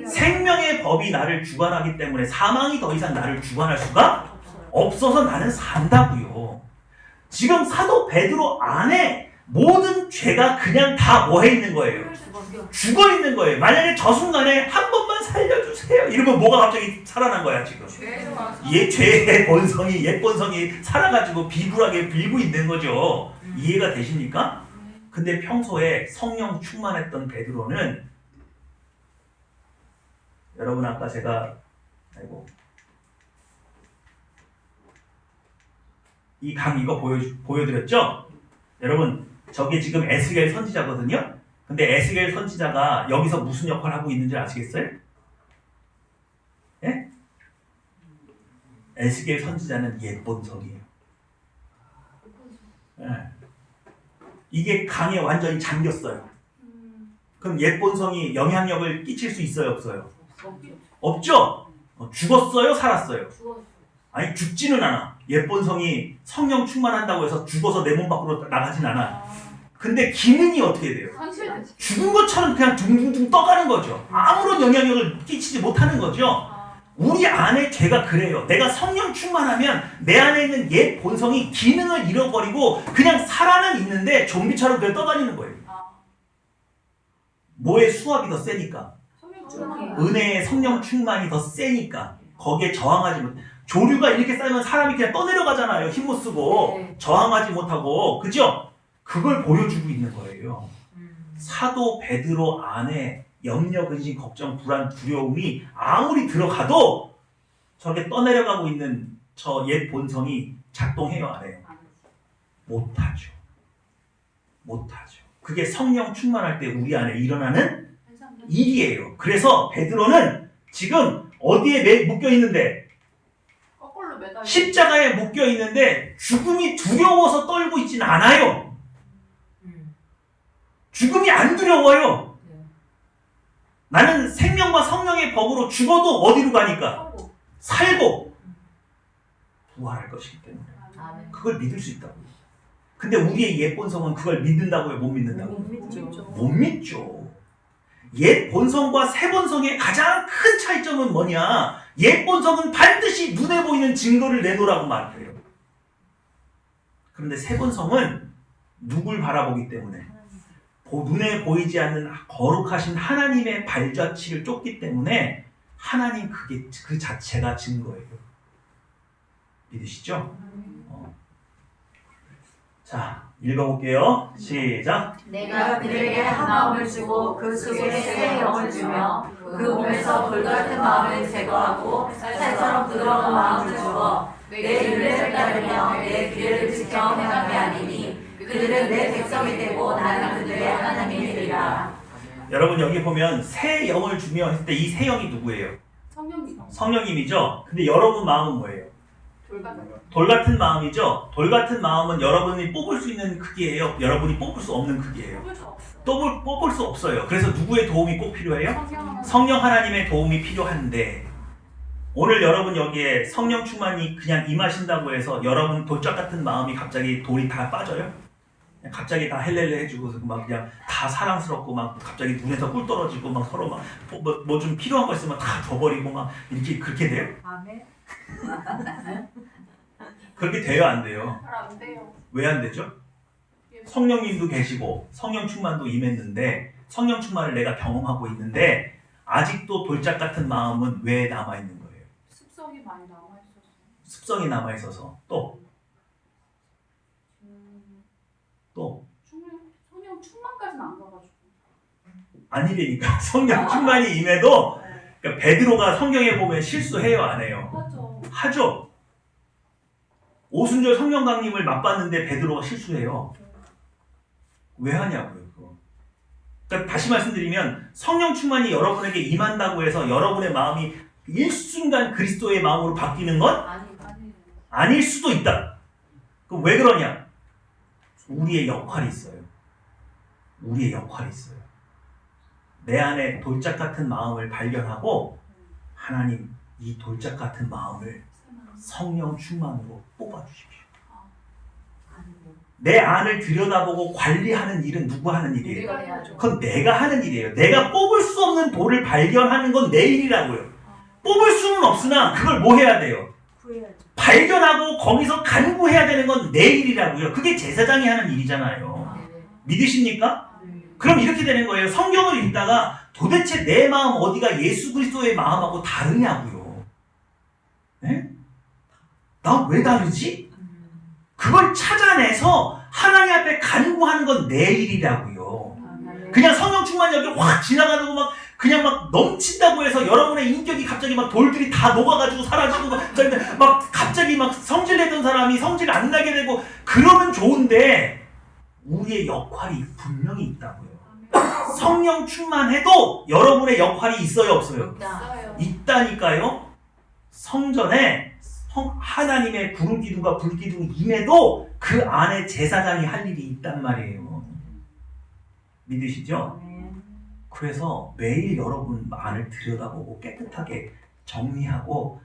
생명의 법이 나를 주관하기 때문에 사망이 더 이상 나를 주관할 수가 없어서 나는 산다고요. 지금 사도 베드로 안에 모든 죄가 그냥 다 뭐 해 있는 거예요? 죽어 있는 거예요. 만약에 저 순간에 한 번만 살려주세요 이러면 뭐가 갑자기 살아난 거야 지금? 죄의 본성이, 옛 본성이 살아가지고 비굴하게 빌고 있는 거죠. 이해가 되십니까? 근데 평소에 성령 충만했던 베드로는, 여러분 아까 제가 이 강 이거 보여드렸죠? 여러분 저게 지금 에스겔 선지자거든요? 근데 에스겔 선지자가 여기서 무슨 역할을 하고 있는지 아시겠어요? 예? 에스겔 선지자는 옛 본성이에요. 예. 이게 강에 완전히 잠겼어요. 그럼 옛 본성이 영향력을 끼칠 수 있어요, 없어요? 없죠? 죽었어요, 살았어요? 아니 죽지는 않아. 옛 본성이 성령 충만한다고 해서 죽어서 내 몸 밖으로 나가진 않아. 근데 기능이 어떻게 돼요? 죽은 것처럼 그냥 둥둥둥 떠가는 거죠. 아무런 영향력을 끼치지 못하는 거죠. 우리 안에 죄가 그래요. 내가 성령 충만하면 내 안에 있는 옛 본성이 기능을 잃어버리고 그냥 살아는 있는데 좀비처럼 그냥 떠다니는 거예요. 뭐의 수압이 더 세니까? 은혜의 성령 충만이 더 세니까 거기에 저항하지 못. 조류가 이렇게 쌓이면 사람이 그냥 떠내려가잖아요. 힘 못 쓰고 저항하지 못하고, 그죠? 그걸 보여주고 있는 거예요. 사도 베드로 안에 염려, 근심, 걱정, 불안, 두려움이 아무리 들어가도 저렇게 떠내려가고 있는 저 옛 본성이 작동해요, 안 해요? 못하죠. 못하죠. 그게 성령 충만할 때 우리 안에 일어나는 일이에요. 그래서 베드로는 지금 어디에 묶여 있는데? 십자가에 묶여 있는데 죽음이 두려워서 떨고 있지는 않아요. 죽음이 안 두려워요. 나는 생명과 성령의 법으로 죽어도 어디로 가니까? 살고 부활할 것이기 때문에 그걸 믿을 수 있다고요. 근데 우리의 옛 본성은 그걸 믿는다고요? 못 믿는다고요? 못 믿죠. 옛 본성과 새 본성의 가장 큰 차이점은 뭐냐? 옛 본성은 반드시 눈에 보이는 증거를 내놓으라고 말해요. 그런데 새 본성은 누굴 바라보기 때문에? 눈에 보이지 않는 거룩하신 하나님의 발자취를 쫓기 때문에 하나님 그 자체가 증거예요. 믿으시죠? 자, 읽어볼게요. 시작. 내가 그들에게 한 마음을 주고 그 속에 새 영을 주며 그 몸에서 돌 같은 마음을 제거하고 쌀처럼 부드러운 마음을 주어 내 율례를 따르며 내 규례를 지켜 행하게 하리니 그들은 내 백성이 되고 나는 그들의 하나님이 되리라. 여러분 여기 보면 새 영을 주며 했을 때 이 새 영이 누구예요? 성령님이죠. 근데 여러분 마음은 뭐예요? 돌 같은 마음이죠. 돌 같은 마음은 여러분이 뽑을 수 있는 크기예요. 여러분이 뽑을 수 없는 크기예요. 뽑을 수 없어요. 그래서 누구의 도움이 꼭 필요해요? 성령 하나님의 도움이 필요한데, 오늘 여러분 여기에 성령 충만이 그냥 임하신다고 해서 여러분 돌짝 같은 마음이 갑자기 돌이 다 빠져요? 갑자기 다 헬렐레 해주고 막 그냥 다 사랑스럽고 막 갑자기 눈에서 꿀 떨어지고 막 서로 막 뭐 좀 필요한 거 있으면 다 줘버리고 막 이렇게 그렇게 돼요? 아멘. 그렇게 돼요, 안 돼요? 안 돼요. 왜 안 되죠? 성령님도 계시고 성령 충만도 임했는데 성령 충만을 내가 경험하고 있는데 아직도 돌짝 같은 마음은 왜 남아 있는 거예요? 습성이 많이 남아 있어서. 습성이 남아 있어서 또 성령 충만까지는 안 가가지고. 아니라니까. 성령 충만이 임해도 그러니까 베드로가 성경에 보면 실수해요, 안 해요? 하죠. 오순절 성령 강림을 맛봤는데 베드로가 실수해요. 왜 하냐고요, 그거. 그러니까 다시 말씀드리면 성령 충만이 여러분에게 임한다고 해서 여러분의 마음이 일순간 그리스도의 마음으로 바뀌는 건 아니. 아닐 수도 있다. 그럼 왜 그러냐? 우리의 역할이 있어요. 우리의 역할이 있어요. 내 안에 돌짝 같은 마음을 발견하고 하나님 이 돌짝 같은 마음을 성령 충만으로 뽑아주십시오. 내 안을 들여다보고 관리하는 일은 누구 하는 일이에요? 우리가 해야죠. 그건 내가 하는 일이에요. 내가 뽑을 수 없는 돌을 발견하는 건 내 일이라고요. 뽑을 수는 없으나 그걸 뭐 해야 돼요? 구해야죠. 발견하고 거기서 간구해야 되는 건 내 일이라고요. 그게 제사장이 하는 일이잖아요. 믿으십니까? 그럼 이렇게 되는 거예요. 성경을 읽다가 도대체 내 마음 어디가 예수 그리스도의 마음하고 다르냐고요. 네? 나 왜 다르지? 그걸 찾아내서 하나님 앞에 간구하는 건 내 일이라고요. 그냥 성령 충만이 여기 확 지나가는 거 그냥 막 넘친다고 해서 여러분의 인격이 갑자기 막 돌들이 다 녹아가지고 사라지고 막 갑자기 막 성질내던 사람이 성질 안 나게 되고 그러면 좋은데 우리의 역할이 분명히 있다고요. 성령 충만해도 여러분의 역할이 있어요, 없어요? 있어요. 있다니까요. 성전에 하나님의 구름기둥과 불기둥이 임해도 그 안에 제사장이 할 일이 있단 말이에요. 믿으시죠? 그래서 매일 여러분 안을 들여다보고 깨끗하게 정리하고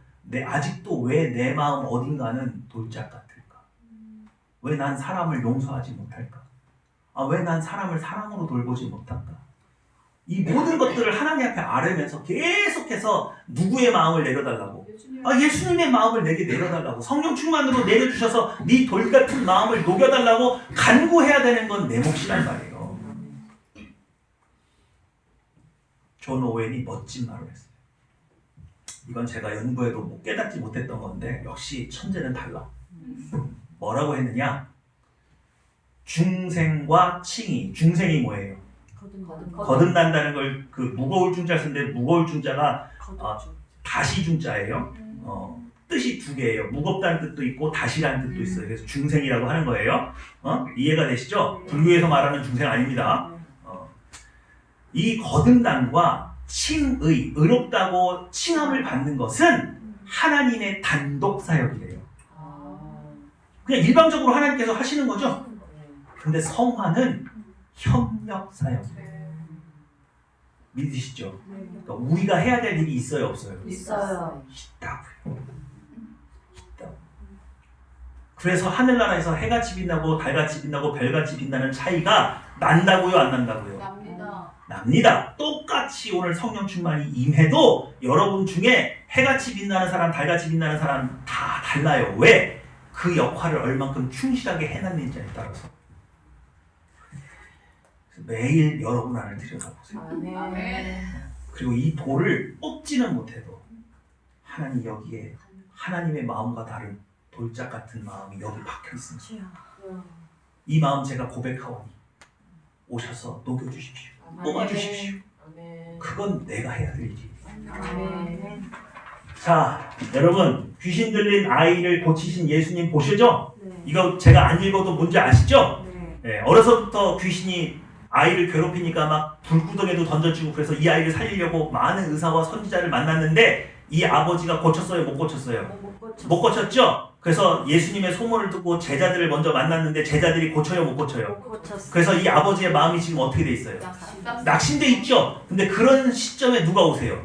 아직도 왜 내 마음 어딘가는 돌짝 같을까? 왜 난 사람을 용서하지 못할까? 왜 난 사람을 사랑으로 돌보지 못할까? 이 모든 것들을 하나님 앞에 아뢰면서 계속해서 누구의 마음을 내려달라고? 예수님의 마음을 내게 내려달라고. 성령 충만으로 내려주셔서 네 돌같은 마음을 녹여달라고 간구해야 되는 건 내 몫이란 말이에요. 존 오웬이 멋진 말을 했어요. 이건 제가 연구해도 깨닫지 못했던 건데 역시 천재는 달라. 뭐라고 했느냐? 중생과 칭의. 중생이 뭐예요? 거듭난다는 걸 그 무거울 중자 쓰는데 무거울 중자가 다시 중자예요. 뜻이 두 개예요. 무겁다는 뜻도 있고 다시라는 뜻도 있어요. 그래서 중생이라고 하는 거예요. 이해가 되시죠? 불교에서 말하는 중생 아닙니다. 이 거듭남과 칭의, 의롭다고 칭함을 받는 것은 하나님의 단독 사역이래요. 그냥 일방적으로 하나님께서 하시는 거죠. 근데 성화는 협력 사역이에요. 믿으시죠? 그러니까 우리가 해야 될 일이 있어요, 없어요? 있어요. 있다고요. 그래서 하늘나라에서 해같이 빛나고 달같이 빛나고 별같이 빛나는 차이가 난다고요, 안 난다고요? 납니다. 납니다. 똑같이 오늘 성령 충만이 임해도 여러분 중에 해같이 빛나는 사람, 달같이 빛나는 사람 다 달라요. 왜? 그 역할을 얼만큼 충실하게 해놨는지에 따라서. 매일 여러분 안을 들여다보세요. 아멘. 그리고 이 돌을 뽑지는 못해도 하나님 여기에 하나님의 마음과 다른 돌짝 같은 마음이 여기 박혀 있습니다. 이 마음 제가 고백하오니 오셔서 녹여주십시오. 뽑아주십시오. 그건 내가 해야 될 일이에요. 자, 여러분 귀신 들린 아이를 고치신 예수님 보시죠? 이거 제가 안 읽어도 뭔지 아시죠? 네, 어려서부터 귀신이 아이를 괴롭히니까 막 불구덩이에도 던져주고 그래서 이 아이를 살리려고 많은 의사와 선지자를 만났는데 이 아버지가 고쳤어요? 못 고쳤어요? 못 고쳤죠? 그래서 예수님의 소문을 듣고 제자들을 먼저 만났는데 제자들이 고쳐요? 못 고쳐요? 그래서 이 아버지의 마음이 지금 어떻게 돼 있어요? 낙심돼 있죠? 근데 그런 시점에 누가 오세요?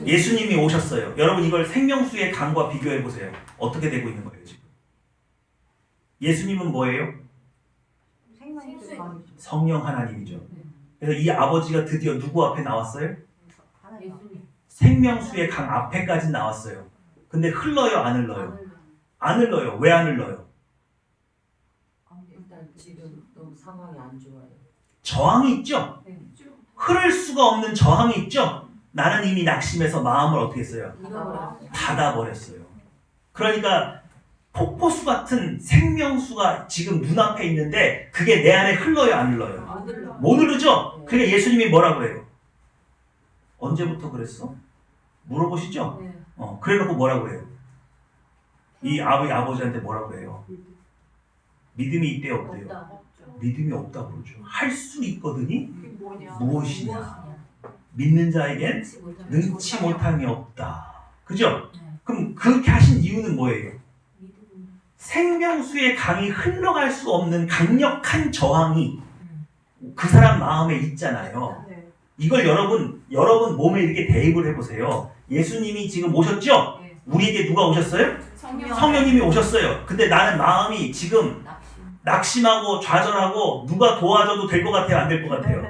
예수님이 오셨어요. 여러분 이걸 생명수의 강과 비교해 보세요. 어떻게 되고 있는 거예요 지금? 예수님은 뭐예요? 성령 하나님이죠. 그래서 이 아버지가 드디어 누구 앞에 나왔어요? 생명수의 강 앞에까지 나왔어요. 근데 흘러요, 안 흘러요? 안 흘러요. 왜 안 흘러요? 일단 지금 너무 상황이 안 좋아요. 저항이 있죠? 흐를 수가 없는 저항이 있죠? 나는 이미 낙심해서 마음을 어떻게 했어요? 닫아버렸어요. 그러니까 폭포수 같은 생명수가 지금 눈앞에 있는데 그게 내 안에 흘러요, 안 흘러요? 못 흐르죠? 그러니까 예수님이 뭐라 그래요? 언제부터 그랬어? 물어보시죠? 그래놓고 뭐라 그래요? 이 아버지한테 뭐라 그래요? 믿음이 있대요, 없대요? 믿음이 없다고 그러죠. 할 수 있거든이 그게 뭐냐? 무엇이냐. 믿는 자에겐 능치 못함이 없다. 그죠? 그럼 그렇게 하신 이유는 뭐예요? 생명수의 강이 흘러갈 수 없는 강력한 저항이 그 사람 마음에 있잖아요. 네. 이걸 여러분 몸에 이렇게 대입을 해보세요. 예수님이 지금 오셨죠? 네. 우리에게 누가 오셨어요? 성령. 성령님이 오셨어요. 근데 나는 마음이 지금 낙심하고 좌절하고 누가 도와줘도 될 것 같아요? 안 될 것 같아요?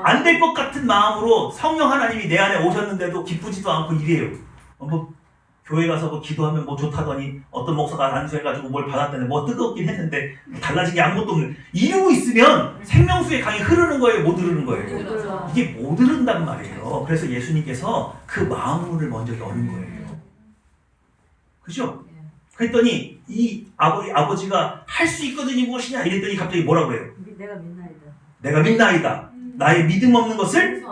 안 될 것 같은 마음으로 성령 하나님이 내 안에 오셨는데도 기쁘지도 않고 이래요. 뭐 교회 가서 뭐 기도하면 뭐 좋다더니 어떤 목사가 안수해가지고 뭘 받았다네 뭐 뜨겁긴 했는데 달라진 게 아무것도 없는 이러고 있으면 생명수의 강이 흐르는 거예요? 못 흐르는 거예요? 이게 못 흐른단 말이에요. 그래서 예수님께서 그 마음문을 먼저 여는 거예요. 그죠? 그랬더니 이 아버지가 할 수 있거든요 무엇이냐 이랬더니 갑자기 뭐라고 그래요? 내가 믿나이다. 나의 믿음 없는 것을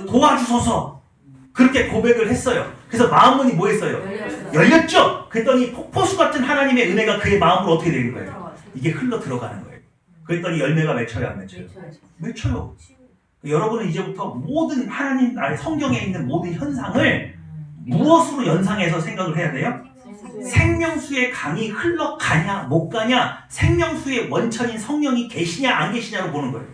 도와주소서. 그렇게 고백을 했어요. 그래서 마음문이 뭐 했어요? 열렸죠? 그랬더니 폭포수 같은 하나님의 은혜가 그의 마음으로 어떻게 되는 거예요? 이게 흘러 들어가는 거예요. 그랬더니 열매가 맺혀요, 안 맺혀요? 맺혀요. 여러분은 이제부터 모든 하나님 나의 성경에 있는 모든 현상을 무엇으로 연상해서 생각을 해야 돼요? 생명수의 강이 흘러가냐 못 가냐 생명수의 원천인 성령이 계시냐 안 계시냐로 보는 거예요.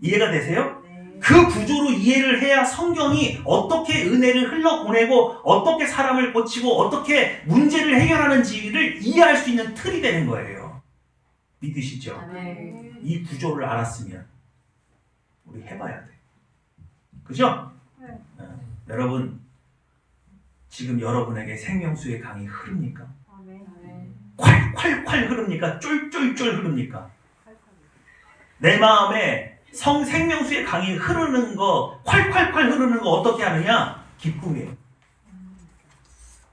이해가 되세요? 그 구조로 이해를 해야 성경이 어떻게 은혜를 흘러보내고 어떻게 사람을 고치고 어떻게 문제를 해결하는지를 이해할 수 있는 틀이 되는 거예요. 믿으시죠? 이 구조를 알았으면 우리 해봐야 돼. 그죠? 여러분 지금 여러분에게 생명수의 강이 흐릅니까? 콸콸콸 흐릅니까? 쫄쫄쫄 흐릅니까? 내 마음에 생명수의 강이 흐르는 거, 콸콸콸 흐르는 거 어떻게 하느냐? 기쁨이에요.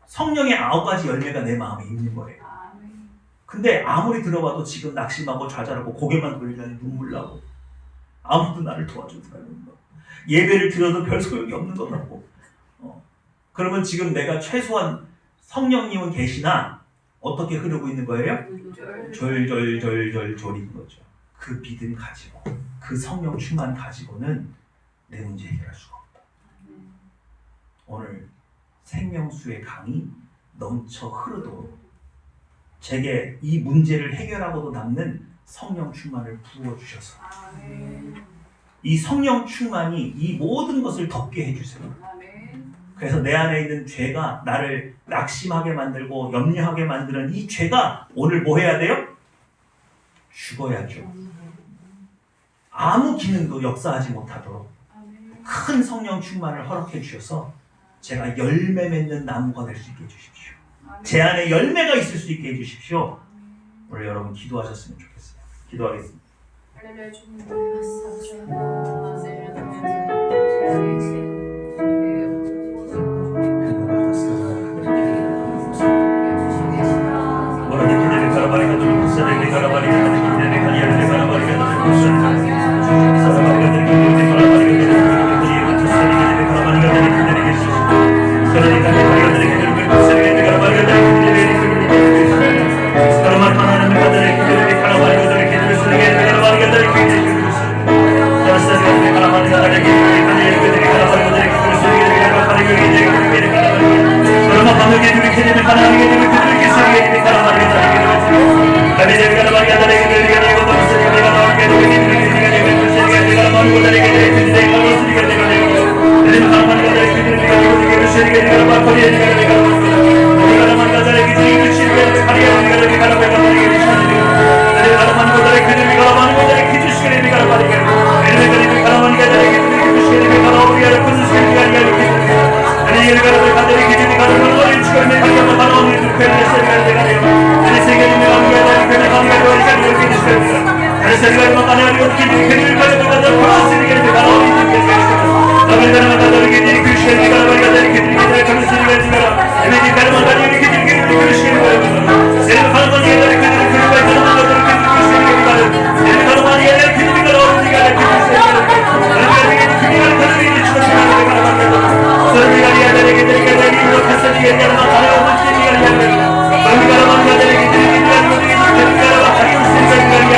성령의 9가지 열매가 내 마음에 있는 거예요. 근데 아무리 들어봐도 지금 낙심하고 좌절하고 고개만 돌리더니 눈물 나고 아무도 나를 도와주는 사람이 없고 예배를 드려도 별 소용이 없는 것 같고 그러면 지금 내가 최소한 성령님은 계시나 어떻게 흐르고 있는 거예요? 졸졸졸졸졸인 거죠. 그 믿음 가지고 그 성령 충만 가지고는 내 문제 해결할 수가 없다. 오늘 생명수의 강이 넘쳐 흐르도록 제게 이 문제를 해결하고도 남는 성령 충만을 부어주셔서 이 성령 충만이 이 모든 것을 덮게 해주세요. 그래서 내 안에 있는 죄가 나를 낙심하게 만들고 염려하게 만드는 이 죄가 오늘 뭐 해야 돼요? 죽어야죠. 아무 기능도 역사하지 못하도록 큰 성령 충만을 허락해 주셔서 제가 열매 맺는 나무가 될 수 있게 해주십시오. 제 안에 열매가 있을 수 있게 해주십시오. 오늘 여러분 기도하셨으면 좋겠어요. 기도하겠습니다. 할렐루야 주님 Gracias.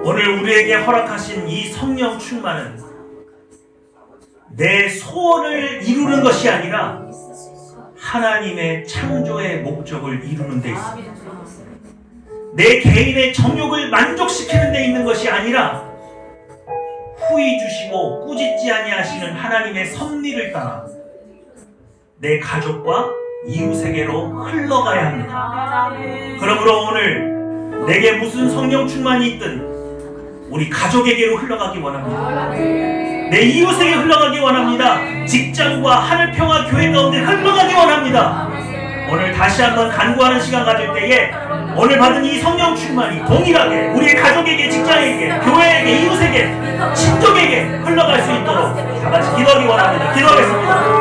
오늘 우리에게 허락하신 이 성령 충만은 내 소원을 이루는 것이 아니라 하나님의 창조의 목적을 이루는 데 있습니다. 내 개인의 정욕을 만족시키는 데 있는 것이 아니라 후히 주시고 꾸짖지 아니하시는 하나님의 섭리를 따라 내 가족과 이웃에게로 흘러가야 합니다. 그러므로 오늘 내게 무슨 성령 충만이 있든 우리 가족에게로 흘러가기 원합니다. 내 이웃에게 흘러가기 원합니다. 직장과 하늘평화 교회 가운데 흘러가기 원합니다. 오늘 다시 한번 간구하는 시간 가질 때에 오늘 받은 이 성령 충만이 동일하게 우리의 가족에게, 직장에게, 교회에게, 이웃에게, 친족에게 흘러갈 수 있도록 다 같이 기도하기 원합니다. 기도하겠습니다.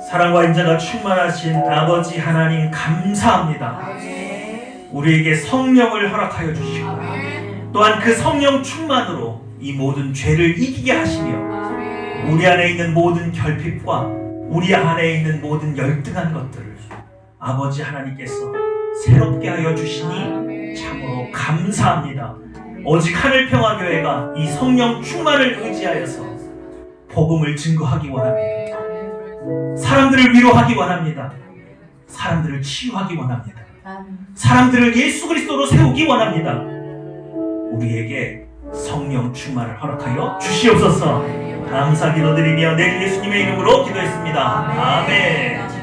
사랑과 인자가 충만하신 아버지 하나님 감사합니다. 우리에게 성령을 허락하여 주시고 또한 그 성령 충만으로 이 모든 죄를 이기게 하시며 우리 안에 있는 모든 결핍과 우리 안에 있는 모든 열등한 것들을 아버지 하나님께서 새롭게 하여 주시니 참으로 감사합니다. 오직 하늘평화교회가 이 성령 충만을 의지하여서 복음을 증거하기 원합니다. 사람들을 위로하기 원합니다. 사람들을 치유하기 원합니다. 사람들을 예수 그리스도로 세우기 원합니다. 우리에게 성령 충만을 허락하여 주시옵소서. 감사 기도드리며 내 예수님의 이름으로 기도했습니다. 아멘.